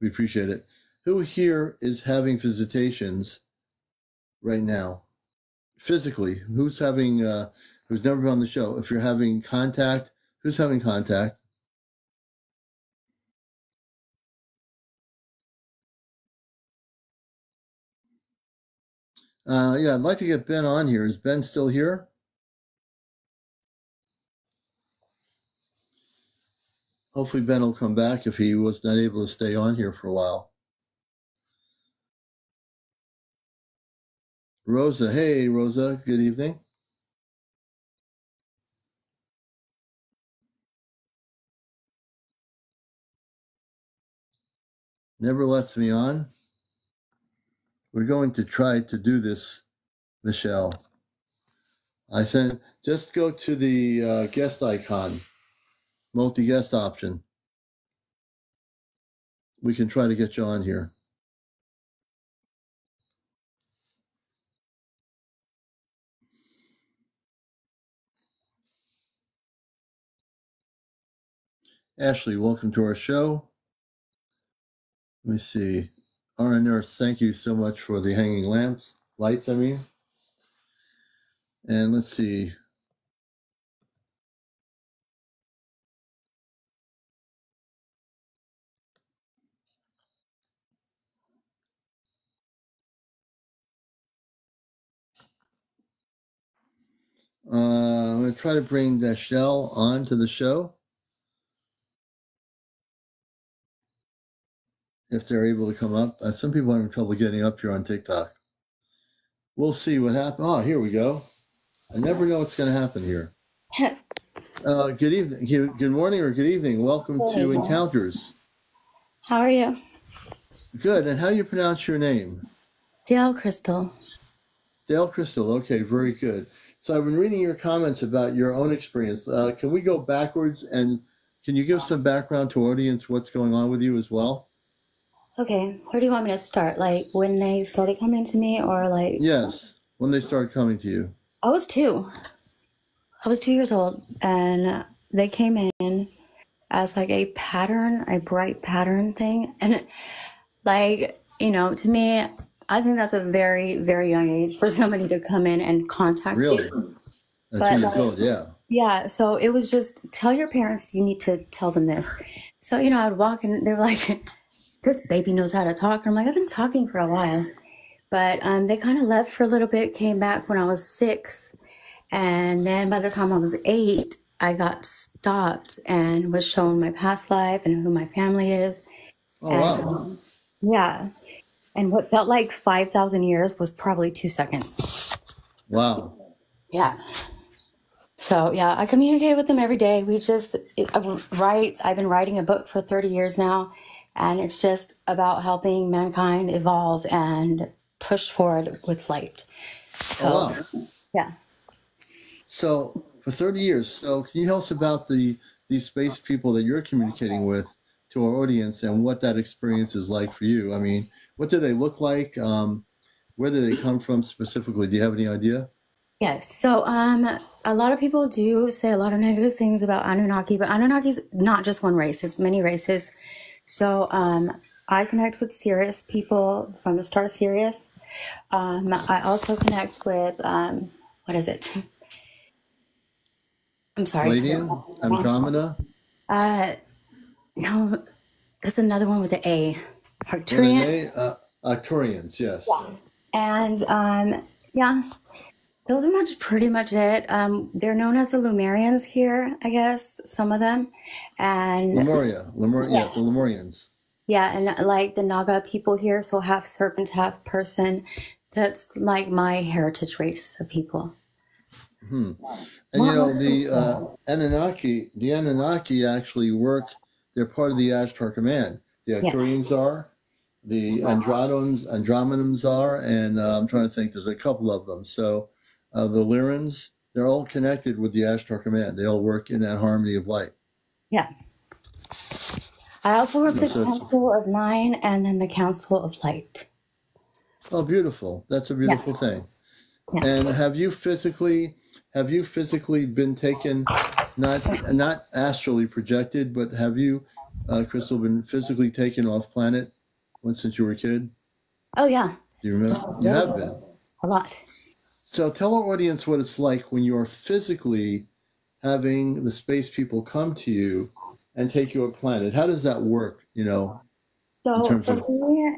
S1: We appreciate it. Who here is having visitations right now? Physically, who's having, who's never been on the show? If you're having contact, who's having contact? Yeah, I'd like to get Ben on here. Is Ben still here? Hopefully Ben will come back if he was not able to stay on here for a while. Rosa, hey Rosa, good evening. Never lets me on. We're going to try to do this, Michelle. I said, just go to the guest icon, multi-guest option. We can try to get you on here. Ashley, welcome to our show. Let me see. RN Nurse, thank you so much for the hanging lights, I mean. And let's see. I'm going to try to bring Dashelle on to the show, if they're able to come up. Some people are having trouble getting up here on TikTok. We'll see what happens. Oh, here we go. I never know what's going to happen here. Good evening. Good morning or good evening. Welcome to Encounters.
S8: How are you?
S1: Good. And how do you pronounce your name?
S8: Dale Crystal.
S1: Dale Crystal. Okay, very good. So I've been reading your comments about your own experience. Can we go backwards and can you give some background to audience what's going on with you as well?
S8: Okay, where do you want me to start? Like when they started coming to me or like?
S1: Yes, when they started coming to you.
S8: I was 2. I was 2 years old and they came in as like a bright pattern thing. And like, you know, to me, I think that's a very, very young age for somebody to come in and contact you.
S1: Really? At 2 years old, yeah.
S8: Yeah, so it was just, tell your parents you need to tell them this. So, you know, I'd walk and they were like, this baby knows how to talk. And I'm like, I've been talking for a while. But they kind of left for a little bit, came back when I was 6. And then by the time I was 8, I got stopped and was shown my past life and who my family is.
S1: Oh, wow.
S8: Yeah. And what felt like 5,000 years was probably 2 seconds.
S1: Wow.
S8: Yeah. So, yeah, I communicate with them every day. I've been writing a book for 30 years now. And it's just about helping mankind evolve and push forward with light. So,
S1: oh, wow.
S8: Yeah.
S1: So for 30 years, so can you tell us about these space people that you're communicating with to our audience and what that experience is like for you? I mean, what do they look like? Where do they come from specifically? Do you have any idea?
S8: Yes. So a lot of people do say a lot of negative things about Anunnaki, but Anunnaki's not just one race. It's many races. So I connect with Sirius people from the star Sirius. I also connect with, what is it? I'm sorry.
S1: Palladium? Andromeda?
S8: No, there's another one with an A.
S1: Arcturian? Arcturians, yes.
S8: Yeah. And yeah, those are pretty much it. They're known as the Lemurians here, I guess, some of them. And
S1: Lemuria, yeah, the Lemurians.
S8: Yeah, and like the Naga people here, so half serpent, half person. That's like my heritage race of people.
S1: Hmm. And you know, the Anunnaki actually work, they're part of the Ashtar Command. The Arcturians are, the Andromedans are, and I'm trying to think, there's a couple of them. So the Lyrans, they're all connected with the Ashtar Command. They all work in that harmony of light.
S8: Yeah. I also work the Council of Nine and then the Council of Light.
S1: Oh, beautiful. That's a beautiful thing. Yeah. And have you physically been taken not astrally projected, but have you, Crystal, been physically taken off planet since you were a kid?
S8: Oh, yeah.
S1: Do you remember? You have been.
S8: A lot.
S1: So tell our audience what it's like when you are physically having the space people come to you and take you a planet. How does that work,
S8: So for me,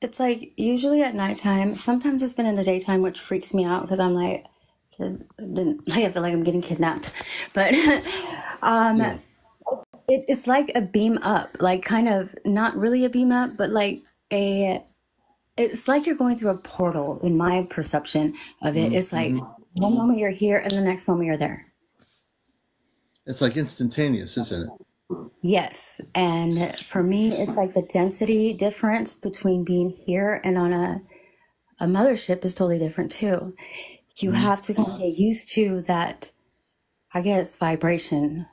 S8: it's like usually at nighttime. Sometimes it's been in the daytime, which freaks me out because I'm like, I feel like I'm getting kidnapped. But it's like a beam up, like kind of not really a beam up, but like it's like you're going through a portal in my perception of it. It's like one moment you're here and the next moment you're there.
S1: It's like instantaneous, isn't it?
S8: Yes. And for me, it's like the density difference between being here and on a mothership is totally different too. You have to kind of get used to that, I guess, vibration,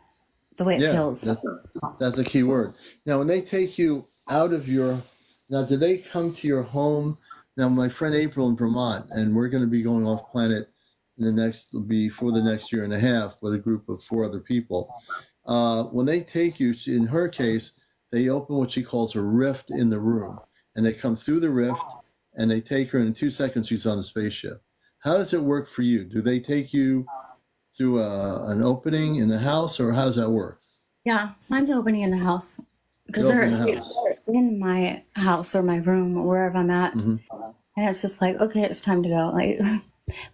S8: the way it feels.
S1: That's a key word. Now, when they take you out of now, do they come to your home? Now, my friend April in Vermont, and we're going to be going off planet for the next year and a half with a group of 4 other people. When they take you, in her case, they open what she calls a rift in the room, and they come through the rift, and they take her, and in 2 seconds, she's on the spaceship. How does it work for you? Do they take you through an opening in the house, or how does that work?
S8: Yeah, mine's opening in the house. Because they're in my house or my room or wherever I'm at. And it's just like, okay, it's time to go. Like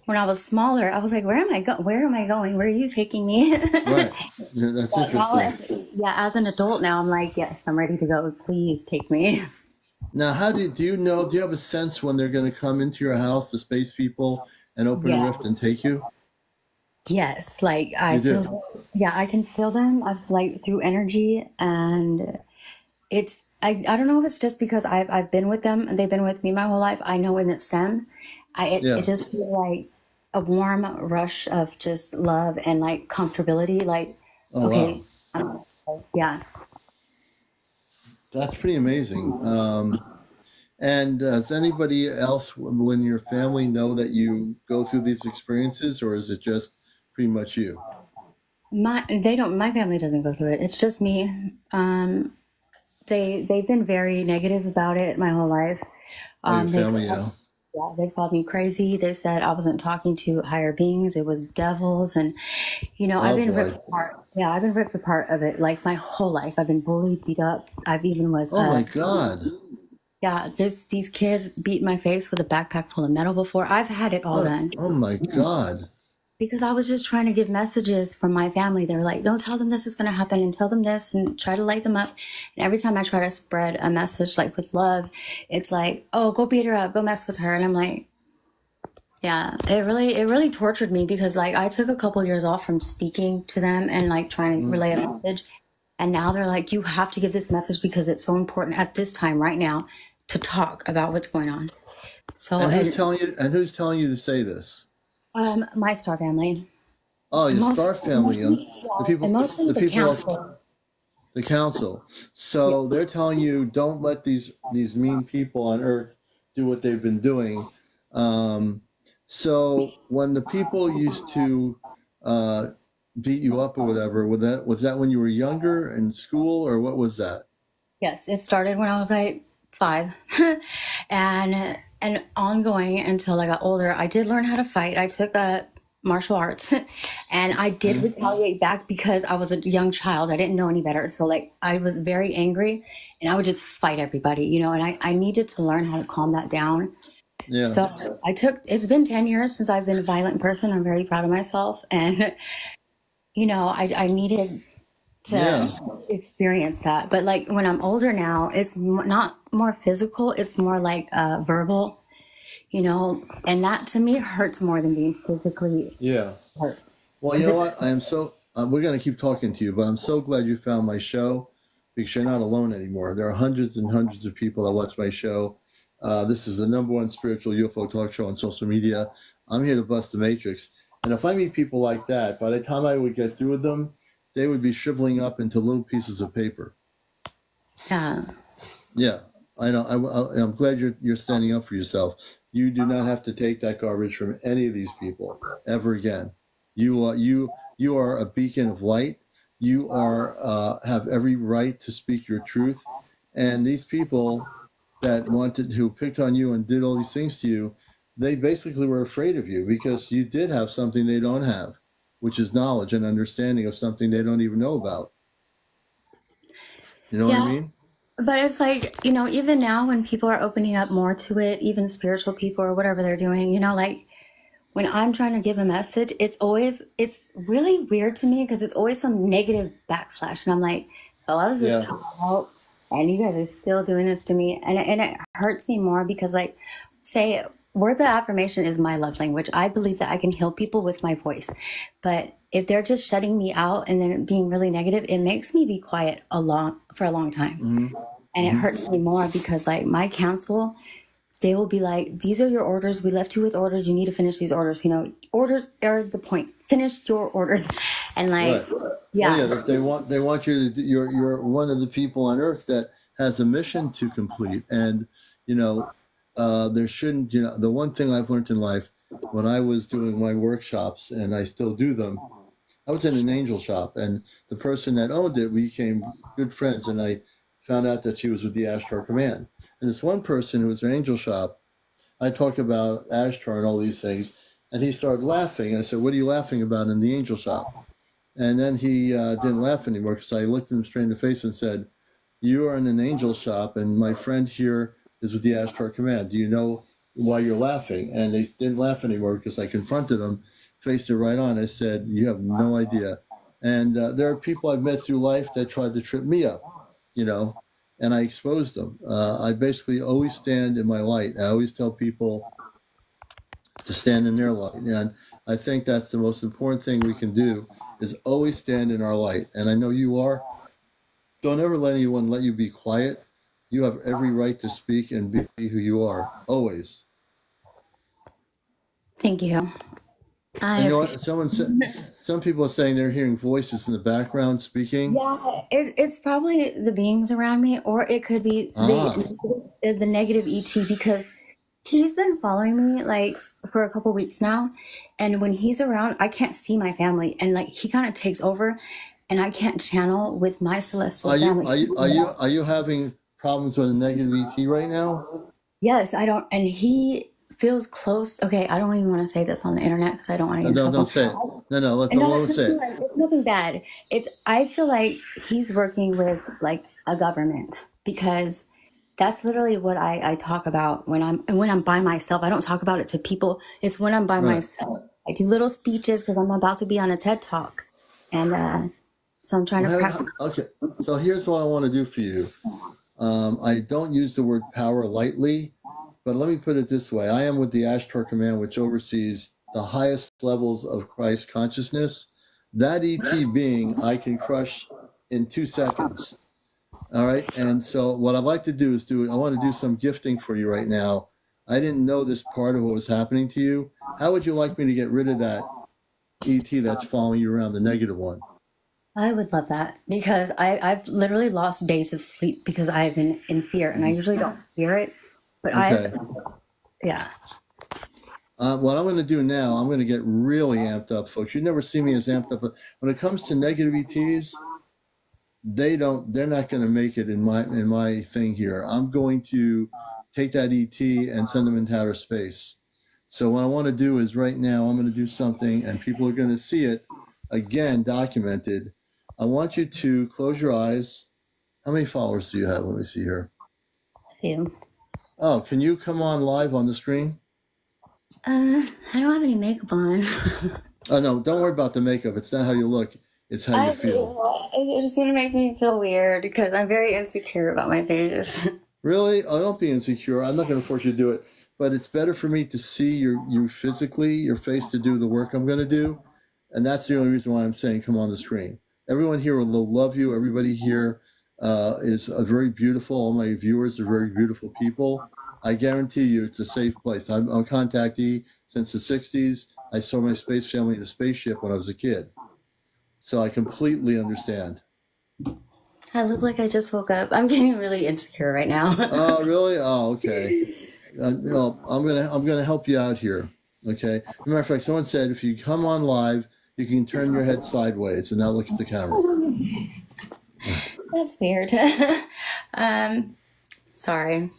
S8: when I was smaller, I was like, where am I going? Where are you taking me?
S1: Right. Yeah, that's interesting.
S8: As an adult now, I'm like, yes, I'm ready to go. Please take me.
S1: Now, do you have a sense when they're going to come into your house, the space people, and open a rift and take you?
S8: Yes. Like I can feel them. I've like through energy, and I don't know if it's just because I've been with them and they've been with me my whole life. I know when it's them. It just feels like a warm rush of just love and like comfortability. Like, wow. Yeah.
S1: That's pretty amazing. And does anybody else in your family know that you go through these experiences, or is it just pretty much you?
S8: My family doesn't go through it. It's just me. They've been very negative about it my whole life. They called me crazy. They said I wasn't talking to higher beings. It was devils, and I've been ripped apart. Yeah, I've been ripped apart of it like my whole life. I've been bullied, beat up. I've even was.
S1: Oh my God.
S8: Yeah, these kids beat my face with a backpack full of metal before. I've had it all done.
S1: Oh my God.
S8: Because I was just trying to give messages from my family. They were like, don't tell them this is going to happen, and tell them this, and try to light them up. And every time I try to spread a message like with love, it's like, oh, go beat her up, go mess with her. And I'm like, yeah, it really tortured me because like I took a couple years off from speaking to them and like trying to relay a message. And now they're like, you have to give this message because it's so important at this time right now to talk about what's going on. So
S1: and who's telling you to say this?
S8: My star family.
S1: Oh, your star family. The council. The council. So they're telling you don't let these mean people on Earth do what they've been doing. So when the people used to beat you up or whatever, was that when you were younger in school, or what was that?
S8: Yes, it started when I was like 5 and ongoing until I got older. I did learn how to fight. I took martial arts and I did retaliate back because I was a young child. I didn't know any better. So like I was very angry and I would just fight everybody, and I needed to learn how to calm that down. Yeah. So it's been 10 years since I've been a violent person. I'm very proud of myself. And, I needed to experience that. But like when I'm older now, it's not more physical. It's more like verbal, and that to me hurts more than being physically hurt.
S1: Well, you know what? I am so, we're going to keep talking to you, but I'm so glad you found my show because you're not alone anymore. There are hundreds and hundreds of people that watch my show. This is the #1 spiritual UFO talk show on social media. I'm here to bust the matrix. And if I meet people like that, by the time I would get through with them, they would be shriveling up into little pieces of paper.
S8: Yeah.
S1: Yeah, I know. I'm glad you're standing up for yourself. You do not have to take that garbage from any of these people ever again. You are a beacon of light. You are have every right to speak your truth. And these people who picked on you and did all these things to you, they basically were afraid of you because you did have something they don't have, which is knowledge and understanding of something they don't even know about. You know what I mean?
S8: But it's like, you know, even now when people are opening up more to it, even spiritual people or whatever they're doing, you know, like when I'm trying to give a message, it's really weird to me because it's always some negative backflash. And I'm like, a lot of this out, and you guys are still doing this to me. And it hurts me more because, like, say, word of affirmation is my love language. I believe that I can heal people with my voice. But if they're just shutting me out and then being really negative, it makes me be quiet for a long time.
S1: Mm-hmm.
S8: And it hurts me more because, like, my counsel, they will be like, these are your orders. We left you with orders. You need to finish these orders. You know, orders are the point. Finish your orders. And like,
S1: they want you to, you're one of the people on earth that has a mission to complete. And, you know, there shouldn't, you know, the one thing I've learned in life when I was doing my workshops, and I still do them, I was in an angel shop, and the person that owned it, we became good friends, and I found out that she was with the Ashtar Command. And this one person who was in an angel shop, I talked about Ashtar and all these things, and he started laughing. And I said, what are you laughing about in the angel shop? And then he didn't laugh anymore because I looked him straight in the face and said, you are in an angel shop, and my friend here is with the Ashtar Command. Do you know why you're laughing? And they didn't laugh anymore because I confronted them, faced it right on. I said, you have no idea. And there are people I've met through life that tried to trip me up, you know, and I exposed them. I basically always stand in my light. I always tell people to stand in their light. And I think that's the most important thing we can do is always stand in our light. And I know you are. Don't ever let anyone let you be quiet. You have every right to speak and be who you are, always.
S8: Thank you.
S1: And you know what? Some people are saying they're hearing voices in the background speaking.
S8: Yeah, it's probably the beings around me, or it could be the negative ET, because he's been following me like for a couple weeks now, and when he's around, I can't see my family, and like he kind of takes over, and I can't channel with my celestial family.
S1: Are you having problems with a negative ET right now?
S8: Yes, I don't, and he feels close. Okay, I don't even want to say this on the internet because I don't want to.
S1: No, don't say it. No, let the Lord say it.
S8: It's nothing bad. I feel like he's working with like a government, because that's literally what I talk about when I'm by myself. I don't talk about it to people. It's when I'm by myself. I do little speeches because I'm about to be on a TED Talk, and so I'm trying to practice.
S1: Okay, so here's what I want to do for you. I don't use the word power lightly, but let me put it this way. I am with the Ashtar Command, which oversees the highest levels of Christ consciousness. That ET being I can crush in 2 seconds. All right. And so what I'd like to do is I want to do some gifting for you right now. I didn't know this part of what was happening to you. How would you like me to get rid of that ET that's following you around, the negative one?
S8: I would love that, because I've literally lost days of sleep because I've been in fear, and I usually don't fear it. But yeah.
S1: What I'm going to do now, I'm going to get really amped up, folks. You never see me as amped up. But when it comes to negative ETs, they're not going to make it in my thing here. I'm going to take that ET and send them into outer space. So what I want to do is right now, I'm going to do something, and people are going to see it, again, documented. I want you to close your eyes. How many followers do you have? Let me see here.
S8: A few.
S1: Oh, can you come on live on the screen?
S8: I don't have any makeup on.
S1: Oh, no, don't worry about the makeup. It's not how you look. It's how you feel.
S8: It's going to make me feel weird because I'm very insecure about my face.
S1: Really? Oh, don't be insecure. I'm not going to force you to do it. But it's better for me to see you physically, your face, to do the work I'm going to do. And that's the only reason why I'm saying come on the screen. Everyone here will love you. Everybody here is very beautiful. All my viewers are very beautiful people. I guarantee you it's a safe place. I'm a contactee since the 60s. I saw my space family in a spaceship when I was a kid. So I completely understand.
S8: I look like I just woke up. I'm getting really insecure right now.
S1: Oh, really? Oh, okay. No, I'm gonna help you out here. Okay. As a matter of fact, someone said if you come on live, You can turn your head sideways and now look at the camera.
S8: That's weird. Sorry.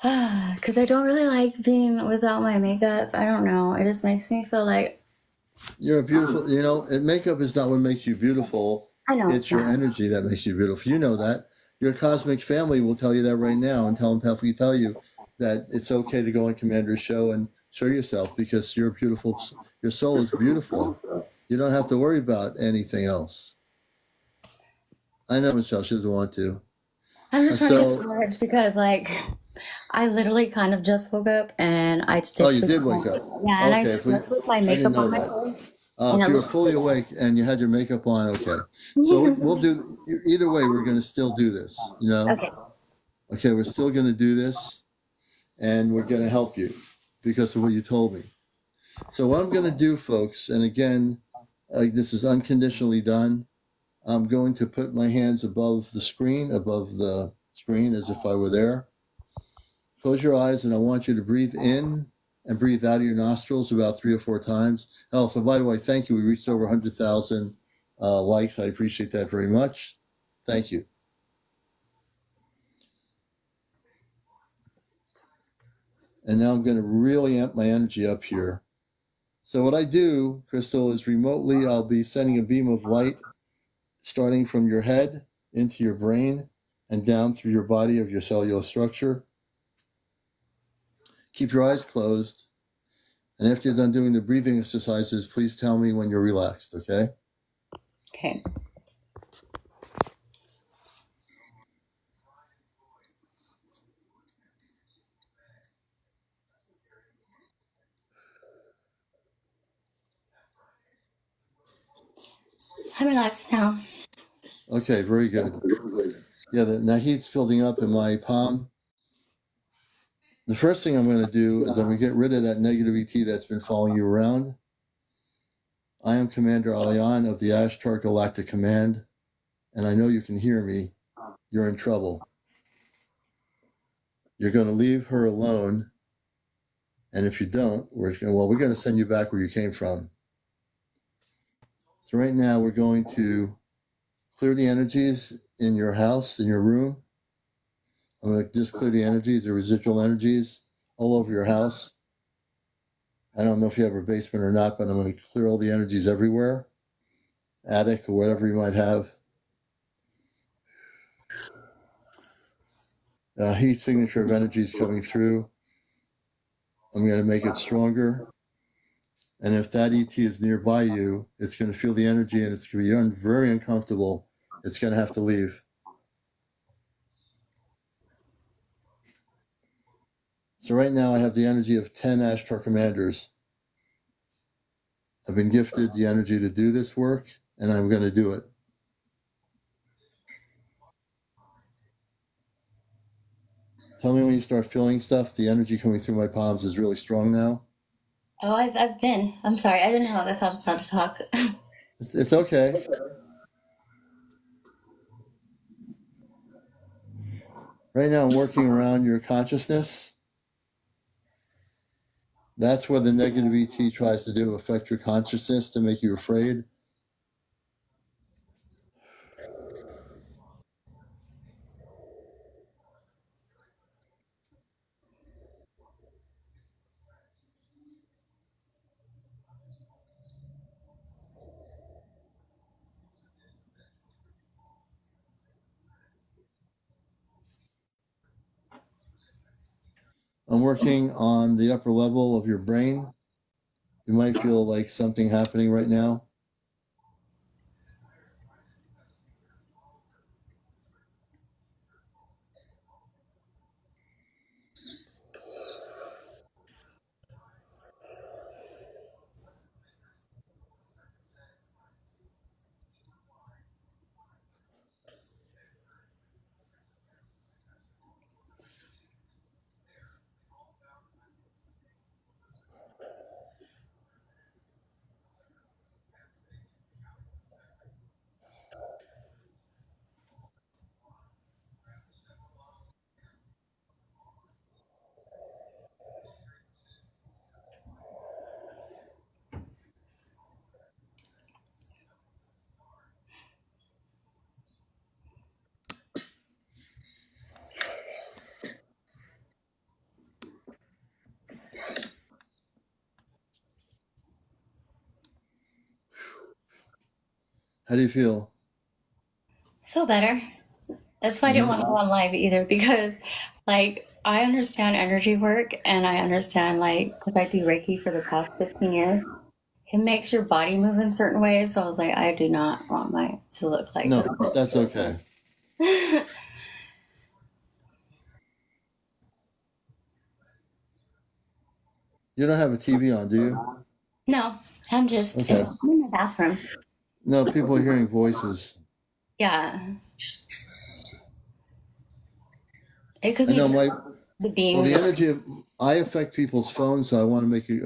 S8: Because I don't really like being without my makeup. I don't know. It just makes me feel like...
S1: You're a beautiful, makeup is not what makes you beautiful.
S8: I know.
S1: It's your energy that makes you beautiful. You know that. Your cosmic family will tell you that right now and telepathically tell you that it's okay to go on Commander's show and show yourself because you're beautiful. Your soul is beautiful. You don't have to worry about anything else. I know Michelle, she doesn't want to.
S8: I'm just trying to get encouraged because, like, I literally kind of just woke up and I stitched.
S1: Oh, you did wake up.
S8: Yeah, and I slept with my makeup on my face.
S1: If you were fully awake and you had your makeup on, okay. So we'll do, either way, we're going to still do this,
S8: Okay.
S1: Okay, we're still going to do this and we're going to help you because of what you told me. So what I'm going to do, folks, and again, this is unconditionally done. I'm going to put my hands above the screen as if I were there. Close your eyes and I want you to breathe in and breathe out of your nostrils about 3 or 4 times. Also, by the way, thank you. We reached over 100,000 likes. I appreciate that very much. Thank you. And now I'm going to really amp my energy up here. So what I do, Crystal, is remotely I'll be sending a beam of light starting from your head into your brain and down through your body of your cellular structure. Keep your eyes closed. And after you're done doing the breathing exercises, please tell me when you're relaxed, okay?
S8: Okay. I'm relaxed now.
S1: Okay, very good. Yeah, now heat's building up in my palm. The first thing I'm going to do is I'm going to get rid of that negative ET that's been following you around. I am CmdrAleon of the Ashtar Galactic Command, and I know you can hear me. You're in trouble. You're going to leave her alone, and if you don't, we're going to send you back where you came from. So right now we're going to clear the energies in your house, in your room. I'm going to just clear the energies, the residual energies all over your house. I don't know if you have a basement or not, but I'm going to clear all the energies everywhere, attic or whatever you might have. Heat signature of energies coming through. I'm going to make it stronger. And if that ET is nearby you, it's going to feel the energy and it's going to be very uncomfortable. It's going to have to leave. So right now I have the energy of 10 Ashtar commanders. I've been gifted the energy to do this work, and I'm going to do it. Tell me when you start feeling stuff. The energy coming through my palms is really strong now.
S8: Oh, I've been. I'm sorry. I didn't know if I was allowed to talk.
S1: It's okay. Right now I'm working around your consciousness. That's what the negative ET tries to do, affect your consciousness to make you afraid. I'm working on the upper level of your brain. You might feel like something happening right now. How do you feel?
S8: I feel better. That's why I didn't want to go on live either, because like I understand energy work, and I understand, like, because I do Reiki for the past 15 years. It makes your body move in certain ways. So I was like, I do not want mine to look like
S1: No, that's okay. You don't have a TV on, do you?
S8: No, I'm just
S1: okay.
S8: I'm in the bathroom.
S1: No, people are hearing voices.
S8: Yeah. It could be the beams.
S1: Well, the energy I affect people's phones, so I want to make it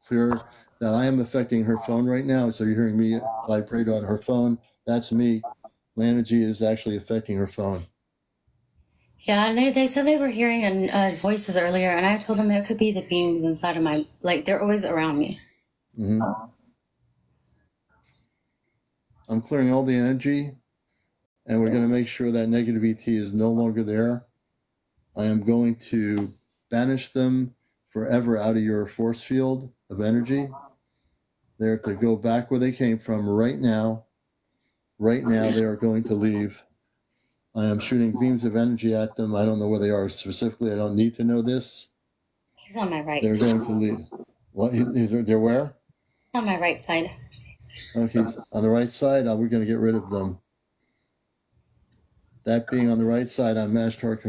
S1: clear that I am affecting her phone right now. So you're hearing me vibrate on her phone. That's me. My energy is actually affecting her phone.
S8: Yeah, and they said they were hearing voices earlier, and I told them it could be the beams inside of my, like, they're always around me.
S1: Mm-hmm. I'm clearing all the energy, and we're going to make sure that negative ET is no longer there. I am going to banish them forever out of your force field of energy. They're to go back where they came from right now. Right now, they are going to leave. I am shooting beams of energy at them. I don't know where they are specifically. I don't need to know this.
S8: He's on my right.
S1: They're going to leave. What? They're where?
S8: On my right side.
S1: Okay, on the right side, we're going to get rid of them. That being on the right side, I'm Ashtar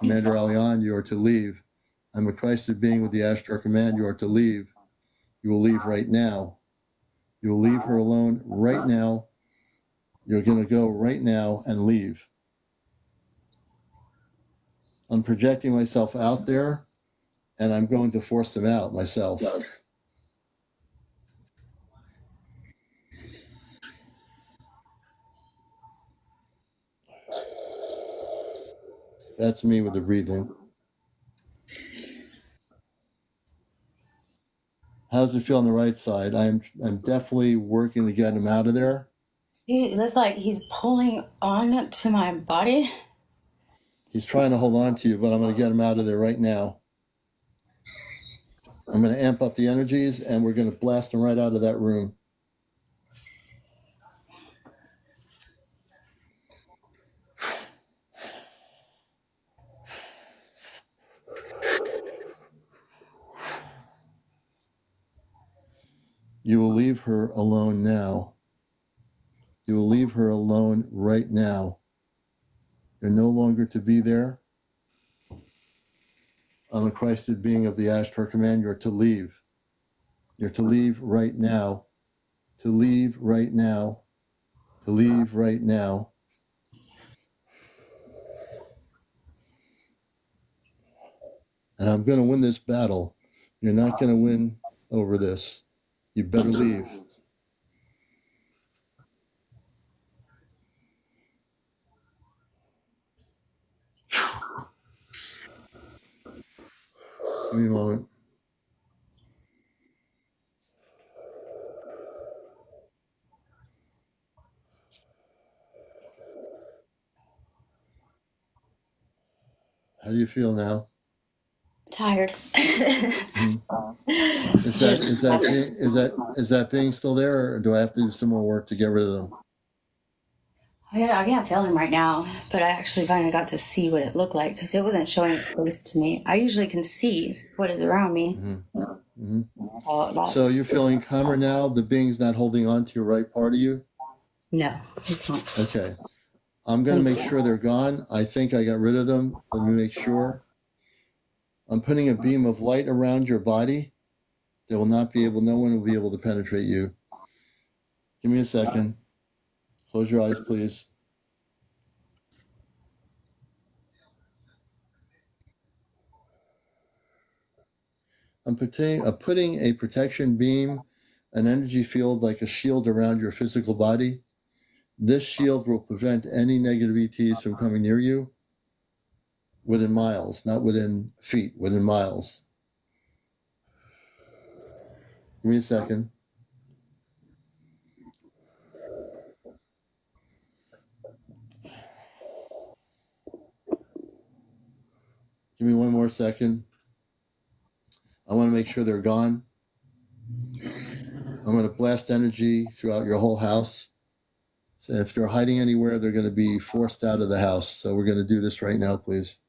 S1: CmdrAleon. You are to leave. I'm a Christed being with the Ashtar Command. You are to leave. You will leave right now. You will leave her alone right now. You're going to go right now and leave. I'm projecting myself out there, and I'm going to force them out myself. That's me with the breathing. How does it feel on the right side? I'm definitely working to get him out of there.
S8: It looks like he's pulling on to my body.
S1: He's trying to hold on to you, but I'm going to get him out of there right now. I'm going to amp up the energies, and we're going to blast him right out of that room. You will leave her alone now. You will leave her alone right now. You're no longer to be there. I'm a Christed being of the Ashtar Command. You're to leave. You're to leave right now. To leave right now. To leave right now. And I'm going to win this battle. You're not going to win over this. You better leave. Give me a moment. How do you feel now?
S8: Tired.
S1: Mm-hmm. Is that being still there, or do I have to do some more work to get rid of them?
S8: I can't feel him right now, but I actually finally got to see what it looked like, because it wasn't showing its face to me. I usually can see what is around me.
S1: Mm-hmm. Mm-hmm. So you're feeling calmer now? The being's not holding on to your right part of you?
S8: No, it's not.
S1: Okay. I'm going to make sure they're gone. I think I got rid of them. Let me make sure. I'm putting a beam of light around your body. They will not be able, no one will be able to penetrate you. Give me a second. Close your eyes, please. I'm putting a protection beam, an energy field like a shield around your physical body. This shield will prevent any negative ETs from coming near you within miles, not within feet, within miles. Give me a second. Give me one more second. I want to make sure they're gone. I'm going to blast energy throughout your whole house. So if they're hiding anywhere, they're going to be forced out of the house. So we're going to do this right now, please.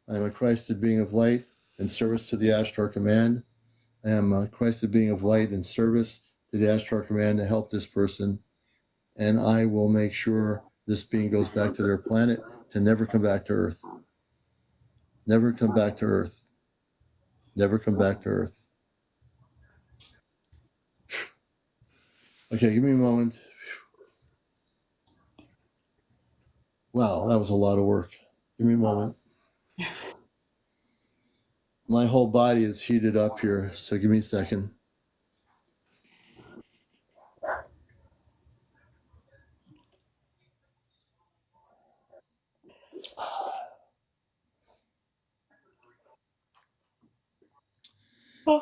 S1: I am a Christed being of light in service to the Ashtar Command. I am a Christed being of light in service to the Ashtar Command to help this person. And I will make sure this being goes back to their planet to never come back to Earth. Never come back to Earth. Never come back to Earth. Okay, give me a moment. Wow, that was a lot of work. Give me a moment. My whole body is heated up here, so give me a second.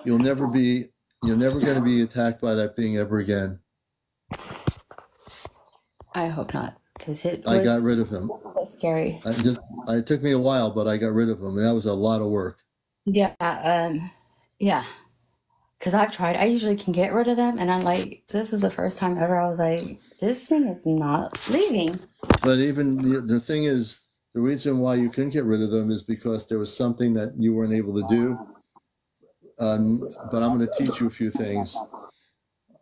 S1: You're never going to be attacked by that being ever again.
S8: I hope not, because
S1: I got rid of him.
S8: Scary.
S1: It took me a while, but I got rid of him, and that was a lot of work.
S8: Yeah, yeah. Because I've tried. I usually can get rid of them, and I'm like, this was the first time ever I was like, this thing is not leaving.
S1: But even the thing is, the reason why you couldn't get rid of them is because there was something that you weren't able to do. But I'm going to teach you a few things.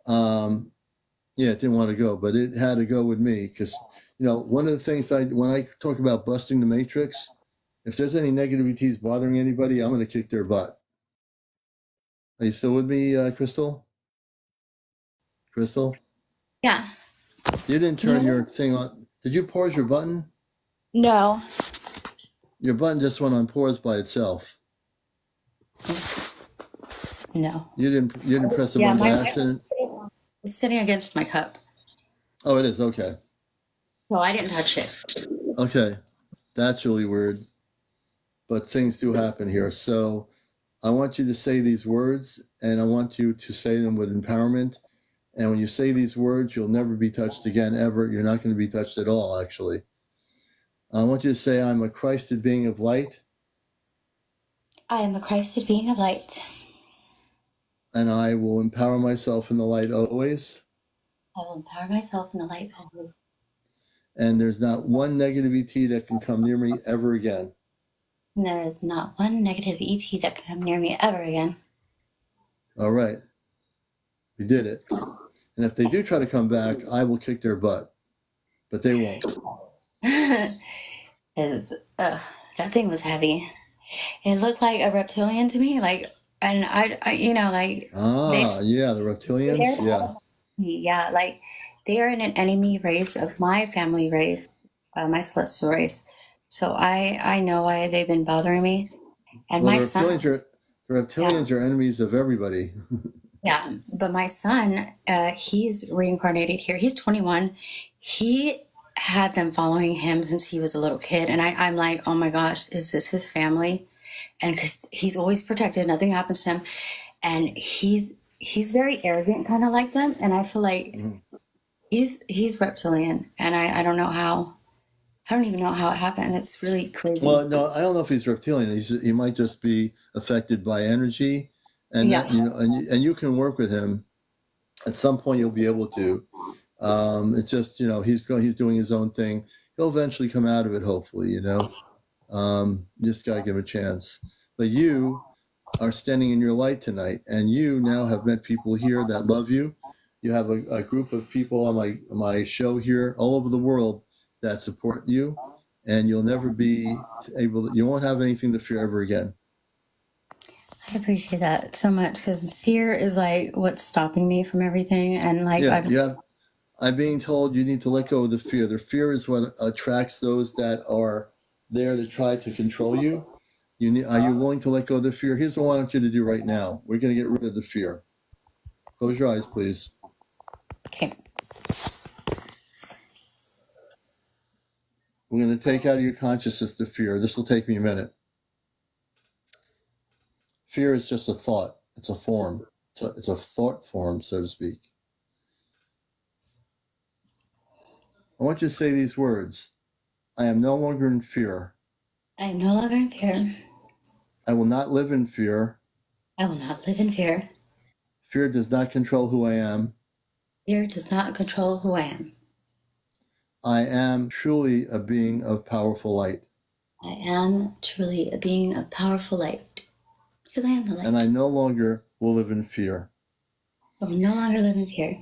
S1: Yeah, it didn't want to go, but it had to go with me because, one of the things when I talk about busting the matrix, if there's any negative ETs bothering anybody, I'm going to kick their butt. Are you still with me, Crystal? Crystal?
S8: Yeah.
S1: You didn't turn your thing on. Did you pause your button?
S8: No.
S1: Your button just went on pause by itself.
S8: No.
S1: You didn't press the button by accident?
S8: It's sitting against my cup.
S1: Oh, it is? Okay.
S8: So I didn't touch it.
S1: Okay. That's really weird. But things do happen here. So I want you to say these words, and I want you to say them with empowerment. And when you say these words, you'll never be touched again, ever. You're not going to be touched at all, actually. I want you to say, I'm a Christed being of light.
S8: I am a Christed being of light.
S1: And I will empower myself in the light always.
S8: I will empower myself in the light always.
S1: And there's not one negative ET that can come near me ever again.
S8: And there is not one negative ET that can come near me ever again. All
S1: right. We did it. And if they do try to come back, I will kick their butt. But they won't.
S8: That thing was heavy. It looked like a reptilian to me, and I
S1: yeah, the reptilians, yeah.
S8: Yeah, they are an enemy race of my family race, my celestial race. So I know why they've been bothering me. And
S1: well,
S8: my
S1: the reptilians are enemies of everybody.
S8: Yeah, but my son, he's reincarnated here. He's 21. He had them following him since he was a little kid. And I'm like, oh my gosh, is this his family? And because he's always protected, nothing happens to him. And he's very arrogant, kind of like them. And I feel like he's reptilian. And I don't know how. I don't even know how it happened. It's really crazy.
S1: Well, no, I don't know if he's reptilian. He might just be affected by energy. And
S8: yeah.
S1: And you can work with him. At some point, you'll be able to. It's just he's doing his own thing. He'll eventually come out of it, hopefully. Just gotta give him a chance. But you are standing in your light tonight, and you now have met people here that love you. You have a group of people on my show here all over the world that support you, and you'll never be you won't have anything to fear ever again.
S8: I appreciate that so much because fear is what's stopping me from everything. And
S1: I'm being told you need to let go of the fear. The fear is what attracts those that are there to try to control you. Are you willing to let go of the fear? Here's what I want you to do right now. We're going to get rid of the fear. Close your eyes, please.
S8: Okay.
S1: We're going to take out of your consciousness the fear. This will take me a minute. Fear is just a thought. It's a form. It's a thought form, so to speak. I want you to say these words. I am no longer in fear.
S8: I am no longer in fear.
S1: I will not live in fear.
S8: I will not live in fear.
S1: Fear does not control who I am.
S8: Fear does not control who I am.
S1: I am truly a being of powerful light.
S8: I am truly a being of powerful light. Because I am the light.
S1: And I no longer will live in fear.
S8: I will no longer live in fear.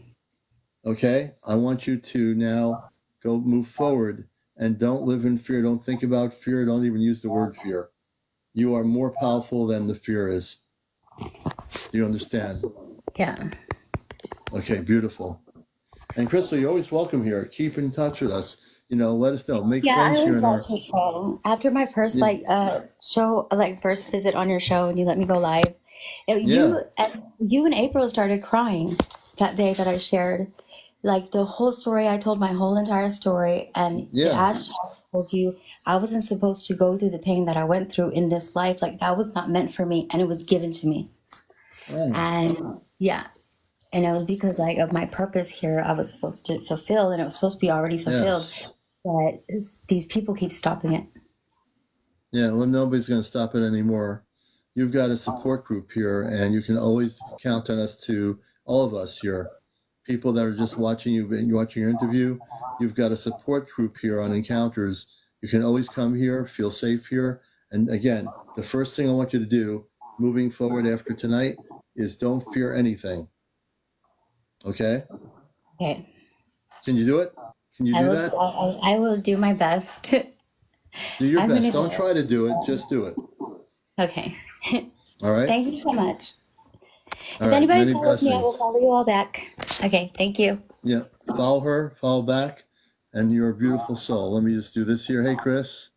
S1: Okay? I want you to now go move forward and don't live in fear. Don't think about fear. Don't even use the word fear. You are more powerful than the fear is. Do you understand?
S8: Yeah.
S1: Okay, beautiful. And Crystal, you're always welcome here. Keep in touch with us. Let us know. Make friends here in our.
S8: After my first show, first visit on your show, and you let me go live. You and April started crying that day that I shared, the whole story. I told my whole entire story, and as I told you, I wasn't supposed to go through the pain that I went through in this life. That was not meant for me, and it was given to me. And and it was because of my purpose here, I was supposed to fulfill, and it was supposed to be already fulfilled. Yes. But these people keep stopping it.
S1: Yeah, well, nobody's going to stop it anymore. You've got a support group here, and you can always count on us to, all of us here, people that are just watching you, watching your interview. You've got a support group here on Encounters. You can always come here, feel safe here. And again, the first thing I want you to do, moving forward after tonight, is don't fear anything. Okay?
S8: Okay.
S1: Can you do it? Can you do that?
S8: I will do my best.
S1: Do your best. Don't try to do it. Just do it.
S8: Okay.
S1: All right?
S8: Thank you so much. If anybody follows me, I will follow you all back. Okay. Thank you.
S1: Yeah. Follow her. Follow back. And you're a beautiful soul. Let me just do this here. Hey, Chris.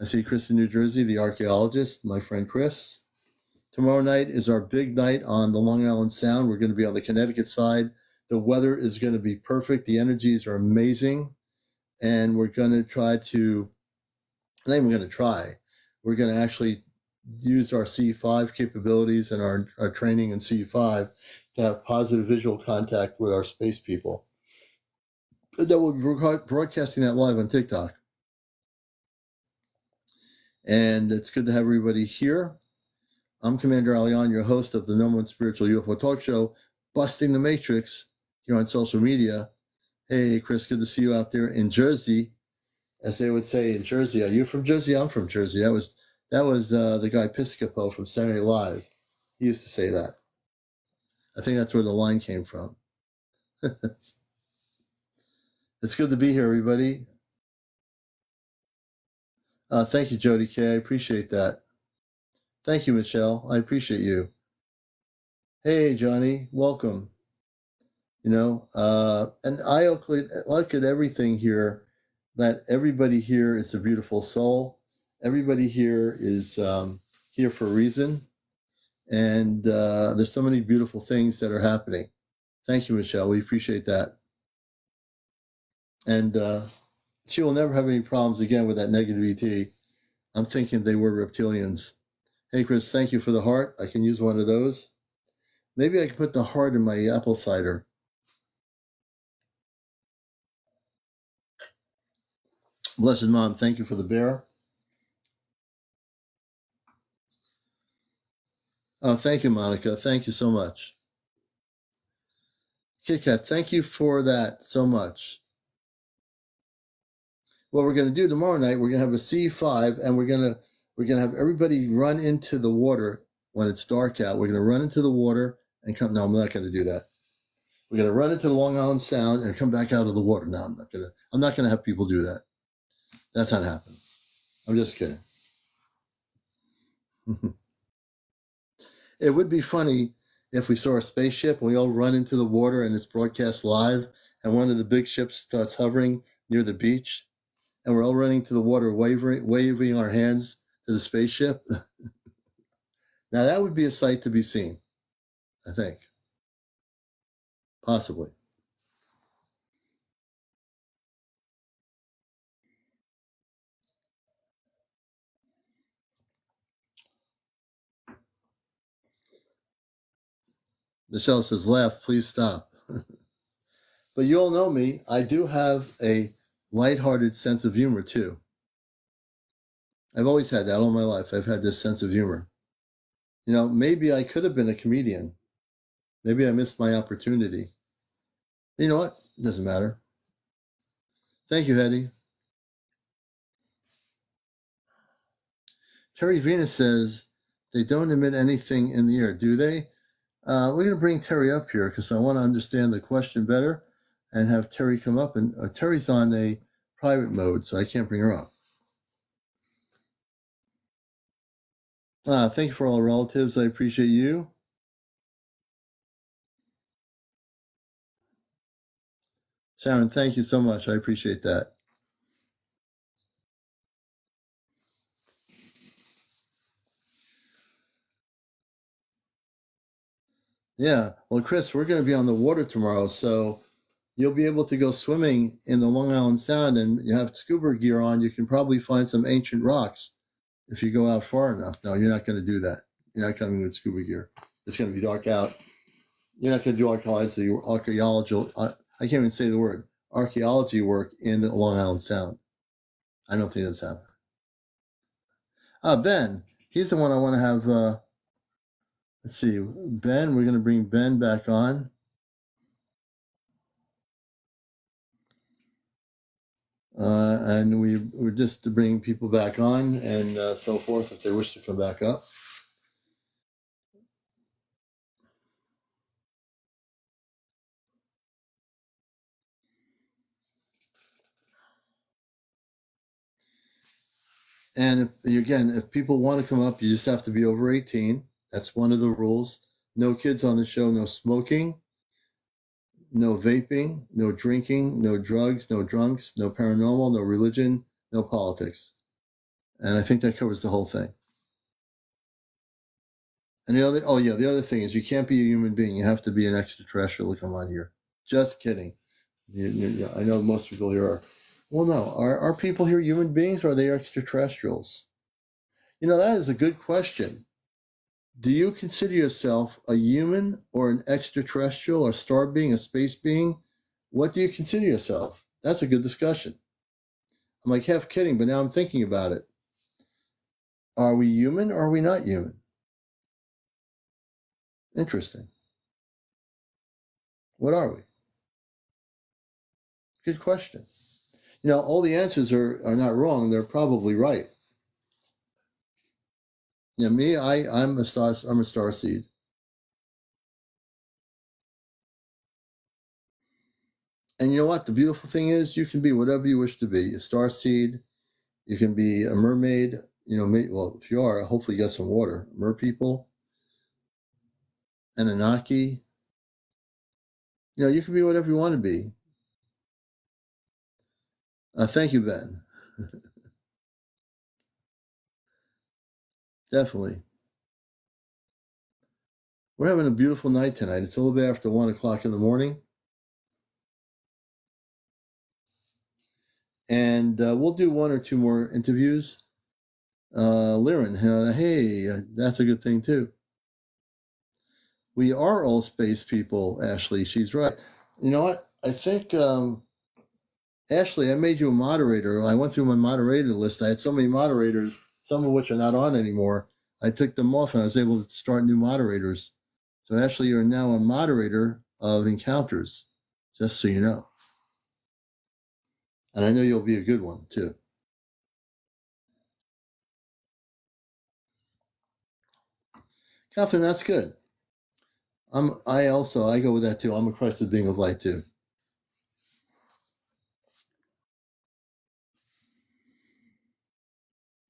S1: I see Chris in New Jersey, the archaeologist, my friend Chris. Tomorrow night is our big night on the Long Island Sound. We're going to be on the Connecticut side. The weather is going to be perfect. The energies are amazing. And we're going to try to, not even going to try, we're going to actually use our C5 capabilities and our training in C5 to have positive visual contact with our space people. That will be broadcasting that live on TikTok. And it's good to have everybody here. I'm CmdrAleon, your host of the No One Spiritual UFO Talk Show, Busting the Matrix, here on social media. Hey, Chris, good to see you out there in Jersey, as they would say in Jersey. Are you from Jersey? I'm from Jersey. That was the guy Piscopo from Saturday Night Live. He used to say that. I think that's where the line came from. It's good to be here, everybody. Thank you, Jody K. I appreciate that. Thank you, Michelle. I appreciate you. Hey, Johnny, welcome. And I look at everything here, that everybody here is a beautiful soul. Everybody here is here for a reason. And there's so many beautiful things that are happening. Thank you, Michelle. We appreciate that. And she will never have any problems again with that negative ET. I'm thinking they were reptilians. Hey, Chris, thank you for the heart. I can use one of those. Maybe I can put the heart in my apple cider. Blessed Mom, thank you for the bear. Oh, thank you, Monica. Thank you so much. Kit Kat, thank you for that so much. What we're going to do tomorrow night, we're going to have a C5, and we're going to have everybody run into the water when it's dark out. We're going to run into the water and come. No, I'm not going to do that. We're going to run into the Long Island Sound and come back out of the water. No, I'm not going to have people do that. That's not happening. I'm just kidding. It would be funny if we saw a spaceship and we all run into the water and it's broadcast live, and one of the big ships starts hovering near the beach, and we're all running to the water, waving our hands to the spaceship. Now that would be a sight to be seen, I think. Possibly. Michelle says, laugh, please stop. But you all know me. I do have a lighthearted sense of humor, too. I've always had that all my life. I've had this sense of humor. You know, maybe I could have been a comedian. Maybe I missed my opportunity. You know what? It doesn't matter. Thank you, Hetty. Terry Venus says, they don't emit anything in the air, do they? We're going to bring Terry up here because I want to understand the question better and have Terry come up. And Terry's on a private mode, so I can't bring her up. Thank you for all the relatives. I appreciate you. Sharon, thank you so much. I appreciate that. Yeah. Well, Chris, we're going to be on the water tomorrow, so you'll be able to go swimming in the Long Island Sound, and you have scuba gear on. You can probably find some ancient rocks if you go out far enough. No, you're not going to do that. You're not coming with scuba gear. It's going to be dark out. You're not going to do archaeology. I can't even say the word. Archaeology work in the Long Island Sound. I don't think that's happening. Ben, he's the one I want to have. Let's see, Ben. We're going to bring Ben back on. And we're just to bring people back on and so forth if they wish to come back up. And if people want to come up, you just have to be over 18. That's one of the rules. No kids on the show, no smoking, no vaping, no drinking, no drugs, no drunks, no paranormal, no religion, no politics. And I think that covers the whole thing. And the other thing is you can't be a human being. You have to be an extraterrestrial to come on here. Just kidding. I know most people here are. Well, no. Are people here human beings or are they extraterrestrials? You know, that is a good question. Do you consider yourself a human or an extraterrestrial, a star being, a space being? What do you consider yourself? That's a good discussion. I'm like half kidding, but now I'm thinking about it. Are we human or are we not human? Interesting. What are we? Good question. You know, all the answers are not wrong. They're probably right. Yeah, me, I'm a star seed. And you know what? The beautiful thing is you can be whatever you wish to be. A star seed. You can be a mermaid. You know, well, if you are, hopefully you got some water. Mer people. Anunnaki. You know, you can be whatever you want to be. Thank you, Ben. Definitely. We're having a beautiful night tonight. It's a little bit after 1 o'clock in the morning. And we'll do one or two more interviews. Liren, hey, that's a good thing too. We are all space people, Ashley. She's right. You know what? I think, Ashley, I made you a moderator. I went through my moderator list. I had so many moderators, some of which are not on anymore. I took them off and I was able to start new moderators. So, Ashley, you're now a moderator of Encounters, just so you know. And I know you'll be a good one, too. Catherine, that's good. I go with that, too. I'm a Christ being of light, too.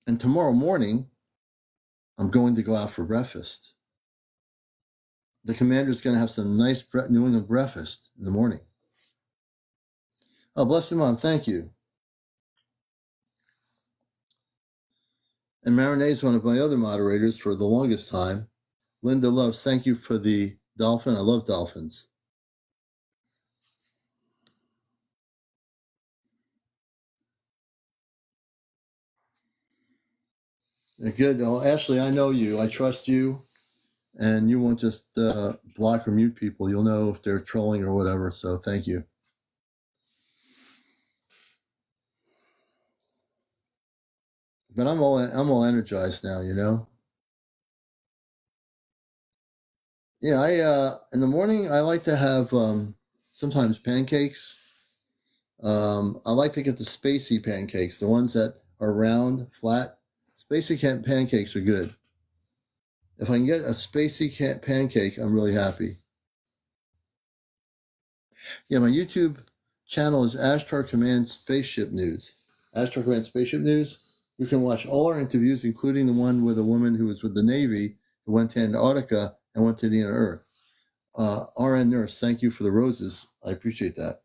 S1: And tomorrow morning, I'm going to go out for breakfast. The commander's going to have some nice New England breakfast in the morning. Oh, bless your mom. Thank you. And Marinee is one of my other moderators for the longest time. Linda Loves, thank you for the dolphin. I love dolphins. Good. Oh, Ashley, I know you. I trust you. And you won't just block or mute people. You'll know if they're trolling or whatever. So thank you. But I'm all energized now, you know. Yeah, I in the morning I like to have sometimes pancakes. I like to get the spacey pancakes, the ones that are round, flat. Spacey pancakes are good. If I can get a spacey pancake, I'm really happy. Yeah, my YouTube channel is Ashtar Command Spaceship News. Ashtar Command Spaceship News. You can watch all our interviews, including the one with a woman who was with the Navy, who went to Antarctica and went to the inner Earth. RN Nurse, thank you for the roses. I appreciate that.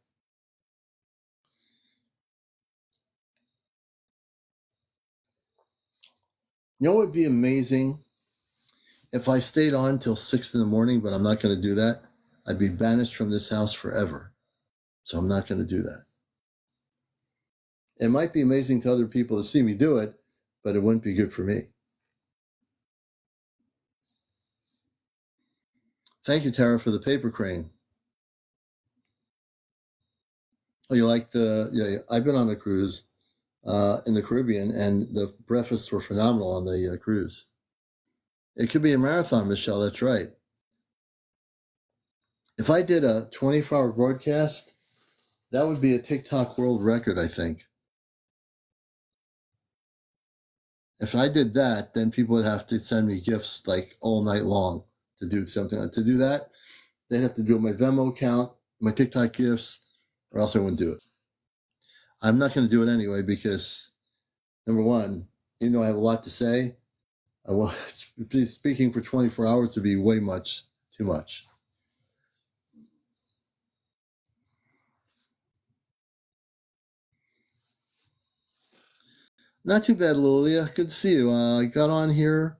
S1: You know what would be amazing? If I stayed on till 6 in the morning, but I'm not going to do that. I'd be banished from this house forever. So I'm not going to do that. It might be amazing to other people to see me do it, but it wouldn't be good for me. Thank you, Tara, for the paper crane. Oh, you like yeah, I've been on a cruise in the Caribbean, and the breakfasts were phenomenal on the cruise. It could be a marathon, Michelle, that's right. If I did a 24-hour broadcast, that would be a TikTok world record, I think. If I did that, then people would have to send me gifts like all night long to do something. To do that, they'd have to do my Venmo account, my TikTok gifts, or else I wouldn't do it. I'm not going to do it anyway because, number one, even though I have a lot to say, speaking for 24 hours would be way too much. Not too bad, Lilia. Good to see you. I got on here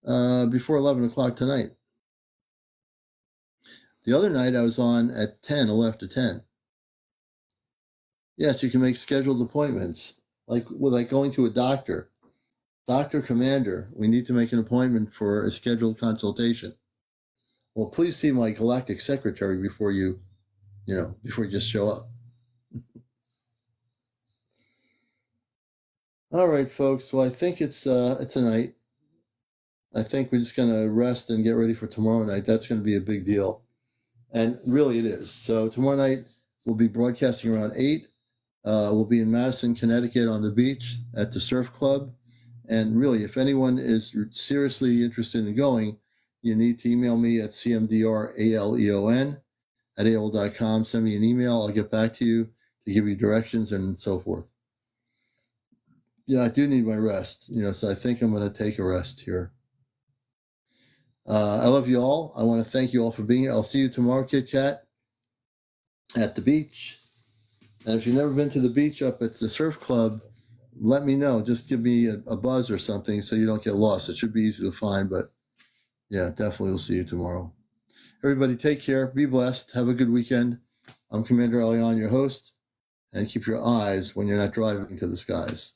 S1: before 11 o'clock tonight. The other night I was on at 10, 11 after 10. Yes, you can make scheduled appointments, like going to a doctor. Dr. Commander, we need to make an appointment for a scheduled consultation. Well, please see my galactic secretary before you just show up. All right, folks. Well, I think it's a night. I think we're just going to rest and get ready for tomorrow night. That's going to be a big deal. And really it is. So tomorrow night we'll be broadcasting around 8. We'll be in Madison, Connecticut on the beach at the Surf Club. And really, if anyone is seriously interested in going, you need to email me at CmdrAleon at AOL.com. Send me an email. I'll get back to you to give you directions and so forth. Yeah, I do need my rest, so I think I'm going to take a rest here. I love you all. I want to thank you all for being here. I'll see you tomorrow, Kit Kat, at the beach. And if you've never been to the beach up at the Surf Club, let me know. Just give me a buzz or something so you don't get lost. It should be easy to find, but yeah, definitely we'll see you tomorrow. Everybody take care. Be blessed. Have a good weekend. I'm CmdrAleon, your host, and keep your eyes when you're not driving to the skies.